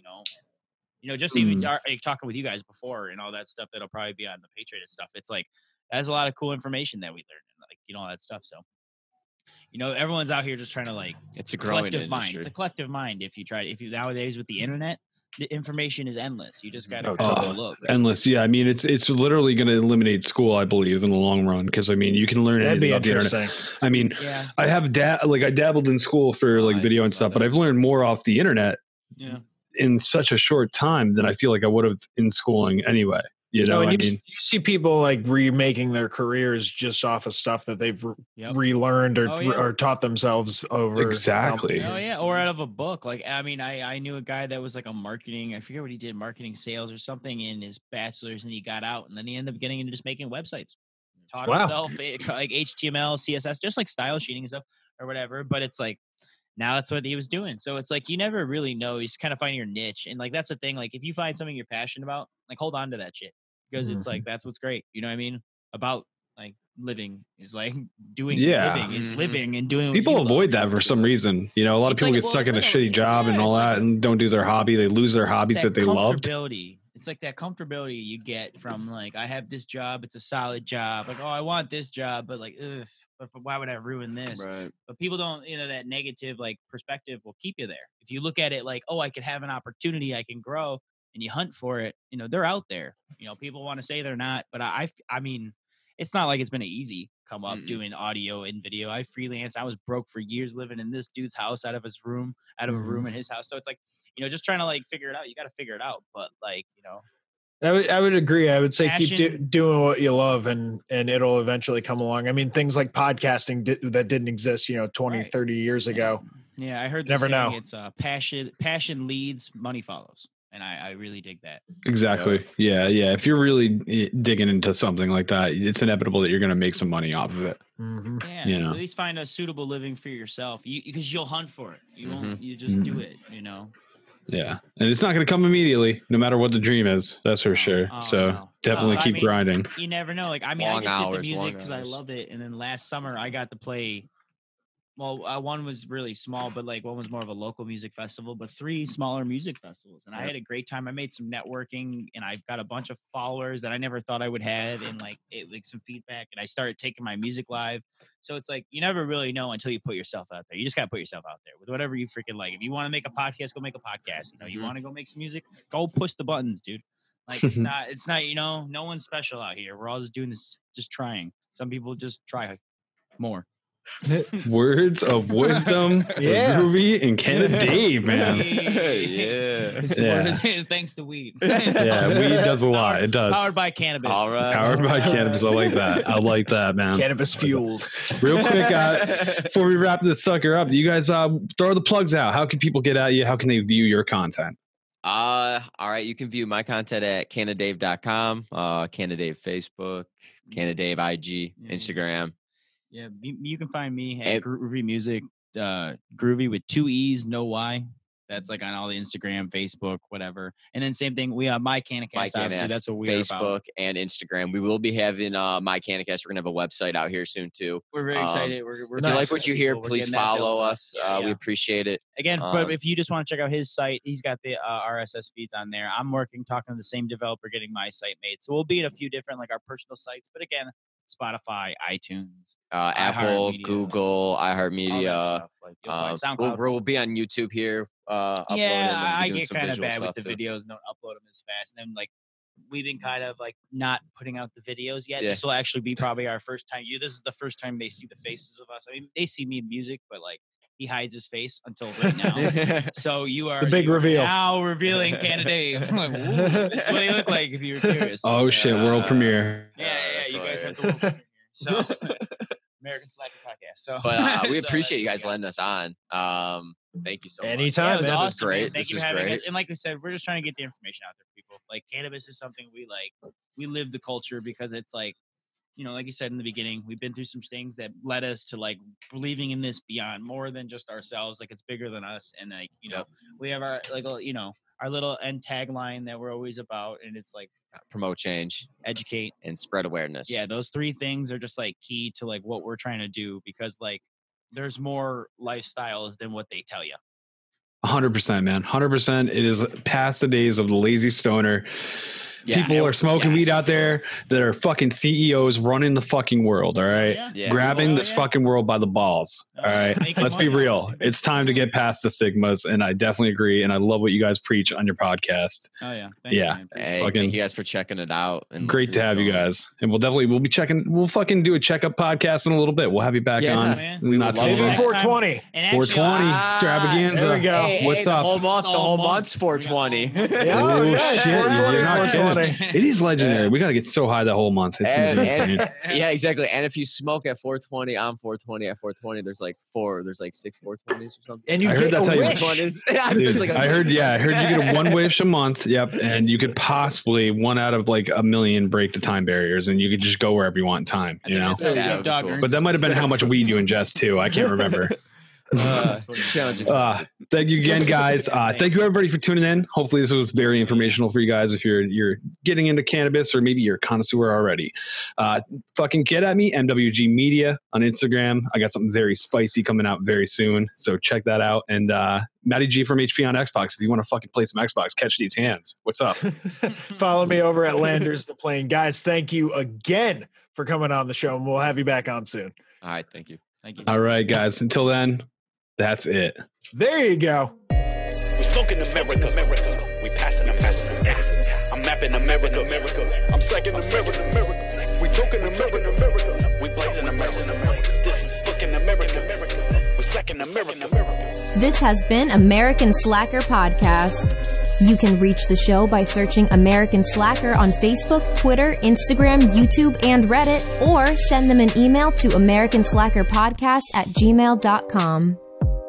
just even like, talking with you guys before and all that stuff that'll probably be on the Patriot and stuff. It's like, that's a lot of cool information that we learned, and like, all that stuff. So everyone's out here just trying to like, it's a growing collective mind. industry. It's a collective mind. If you nowadays with the internet, the information is endless. You just gotta look. Endless. Yeah, I mean, it's literally going to eliminate school, I believe, in the long run, because I mean, you can learn anything about the internet. I mean, I have I dabbled in school for like video and stuff, but I've learned more off the internet in such a short time than I feel like I would have in schooling anyway. You see people like remaking their careers just off of stuff that they've relearned or taught themselves over. Exactly. Oh yeah, or out of a book. Like, I mean, I knew a guy that was like a marketing. I forget what he did, marketing sales or something in his bachelor's, and he got out, and then he ended up getting into just making websites. Taught himself like HTML, CSS, just like style sheeting and stuff or whatever. But it's like, now that's what he was doing. So it's like, you never really know. You just kind of find your niche. And like, that's the thing. Like, if you find something you're passionate about, like, hold on to that shit. Because it's like, that's what's great. You know what I mean? About like living is like doing living is living and doing. People avoid that for some reason. A lot of people get stuck in a shitty job and all that, and don't do their hobby. They lose their hobbies that they loved. It's like that comfortability you get from like, I have this job. It's a solid job. Like, oh, I want this job, but like, ugh, but why would I ruin this? Right. But people don't, that negative like perspective will keep you there. If you look at it like, oh, I could have an opportunity, I can grow, and you hunt for it, they're out there. People want to say they're not, but I mean, it's not like it's been an easy come up doing audio and video. I freelanced. I was broke for years living in this dude's house out of a room in his house. So it's like, just trying to like figure it out. You got to figure it out. But like, I would agree. I would say passion, keep doing what you love, and it'll eventually come along. I mean, things like podcasting that didn't exist, 20, 30 years ago. Yeah, I heard Never know. It's passion leads, money follows. And I really dig that. Exactly. Yeah. If you're really digging into something like that, it's inevitable that you're going to make some money off of it. Yeah. At least find a suitable living for yourself, because you'll hunt for it. You won't. You just do it. Yeah, and it's not going to come immediately, no matter what the dream is. That's for sure. So definitely keep grinding. You never know. Like, I mean, I just did the music because I love it, and then last summer I got to play. Well, one was really small, but like one was more of a local music festival, but 3 smaller music festivals. And I had a great time. I made some networking, and I've got a bunch of followers that I never thought I would have, and like some feedback. And I started taking my music live. So it's like, you never really know until you put yourself out there. You just got to put yourself out there with whatever you freaking like. If you want to make a podcast, go make a podcast. You want to go make some music, go push the buttons, dude. Like, it's not, no one's special out here. We're all just doing this, just trying. Some people just try more. Words of wisdom, Yeah. Groovee and Cannadave, man. Yeah. Thanks to weed. Yeah, weed does a lot. It does. Powered by cannabis. All right. Powered by cannabis. I like that. I like that, man. Cannabis fueled. Real quick, before we wrap this sucker up, you guys throw the plugs out. How can people get at you? How can they view your content? All right. You can view my content at cannadave.com, Cannadave Facebook, Cannadave IG, Instagram. Yeah, you can find me at And- Groovee Music, Groovee with 2 E's, no Y. That's like on all the Instagram, Facebook, whatever. And then same thing, we have MiCannaCast, obviously. That's what we're Facebook about. and Instagram. We will be having MiCannaCast. We're gonna have a website out here soon too. We're very excited. We're If you like what you hear, please follow us. We appreciate it. Again, but if you just want to check out his site, he's got the RSS feeds on there. I'm talking to the same developer, getting my site made. So we'll be at a few different, like our personal sites. But again, Spotify, iTunes, Apple, iHeartMedia, Google, all that iHeartMedia. stuff. Like, you'll find SoundCloud. We'll be on YouTube here. Uploading, I doing get some kind of visual bad with stuff the too. videos and don't upload them as fast. And then like we've been kind of like not putting out the videos yet. Yeah. This will actually be probably our first time. This is the first time they see the faces of us. I mean, they see me in music, but like he hides his face until right now. So you are The big reveal. now revealing Cannadave. I'm like, ooh, this is what he looked like if you were curious. Oh shit! World premiere. Yeah, that's you guys have hilarious. the world premiere. So American Slacker Podcast. So, But we so appreciate you that's guys letting us on. Thank you so much. Anytime. Yeah, it was man. awesome. This is great. Man. Thank This you is for having great. us. And like we said, we're just trying to get the information out there for people. Like cannabis is something we like. We live the culture because it's like, you know, like you said in the beginning, we've been through some things that led us to like believing in this beyond more than just ourselves. Like it's bigger than us. And like, you know, we have our like, you know, our little end tagline that we're always about. And it's like Promote change, educate, and spread awareness. yeah, those 3 things are just like key to like what we're trying to do because like there's more lifestyles than what they tell you. 100%, man. 100%. It is past the days of the lazy stoner. People are smoking weed out there that are fucking CEOs running the fucking world. All right. Yeah. Grabbing this fucking world by the balls. All right. Making Let's be money real. off it. It's time to get past the stigmas. And I definitely agree. And I love what you guys preach on your podcast. Oh yeah. Thanks, Yeah. man. Hey, Fucking- thank you guys for checking it out. And Great to listening have you them. guys. And we'll fucking do a checkup podcast in a little bit. We'll have you back Yeah, on. man. We Not would too love long. it. Maybe 420. And 420 actually, extravaganza. There we go. Hey, What's the up? whole month, It's the all whole month. month's 420. Yeah, Oh, yeah, shit. You're 420, not 420. kidding. It is legendary. We got to get so high the whole month. It's going to be insane. Yeah, exactly. And if you smoke at 420, on 420 at 420, there's like 6 420s or something. And you I heard get that's a how you- wish. 420s. Yeah, Dude, there's like a I heard you get a 1 wish a month. Yep. And you could possibly 1 out of like a million break the time barriers and you could just go wherever you want in time, you know? That's how Yeah, Snoop that'd be Dogg cool. earns But that might have been how much weed you ingest too. I can't remember. challenge. Thank you again, guys. Thank you everybody for tuning in. Hopefully this was very informational for you guys if you're getting into cannabis or maybe you're a connoisseur already. Fucking get at me, MWG Media on Instagram. I got something very spicy coming out very soon, so check that out. And Matty G from HP on Xbox. If you want to fucking play some Xbox, catch these hands. What's up? Follow me over at Landers the Plane. Guys, thank you again for coming on the show, and we'll have you back on soon. All right, thank you. Thank you. All right, guys. Until then, that's it. There you go. We smoking America. We passing America. I'm mapping America. I'm second America. We talking America. We blazing America. This is fucking America. We're second America. This has been American Slacker Podcast. You can reach the show by searching American Slacker on Facebook, Twitter, Instagram, YouTube, and Reddit, or send them an email to americanslackerpodcast@gmail.com.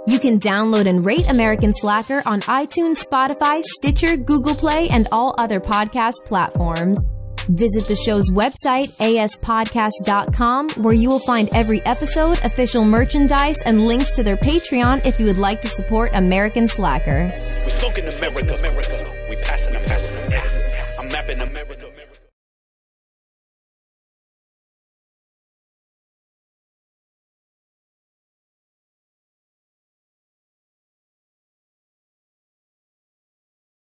You can download and rate American Slacker on iTunes, Spotify, Stitcher, Google Play, and all other podcast platforms. Visit the show's website, aspodcast.com, where you will find every episode, official merchandise, and links to their Patreon if you would like to support American Slacker. We smoking America. We passing America. I'm mapping America.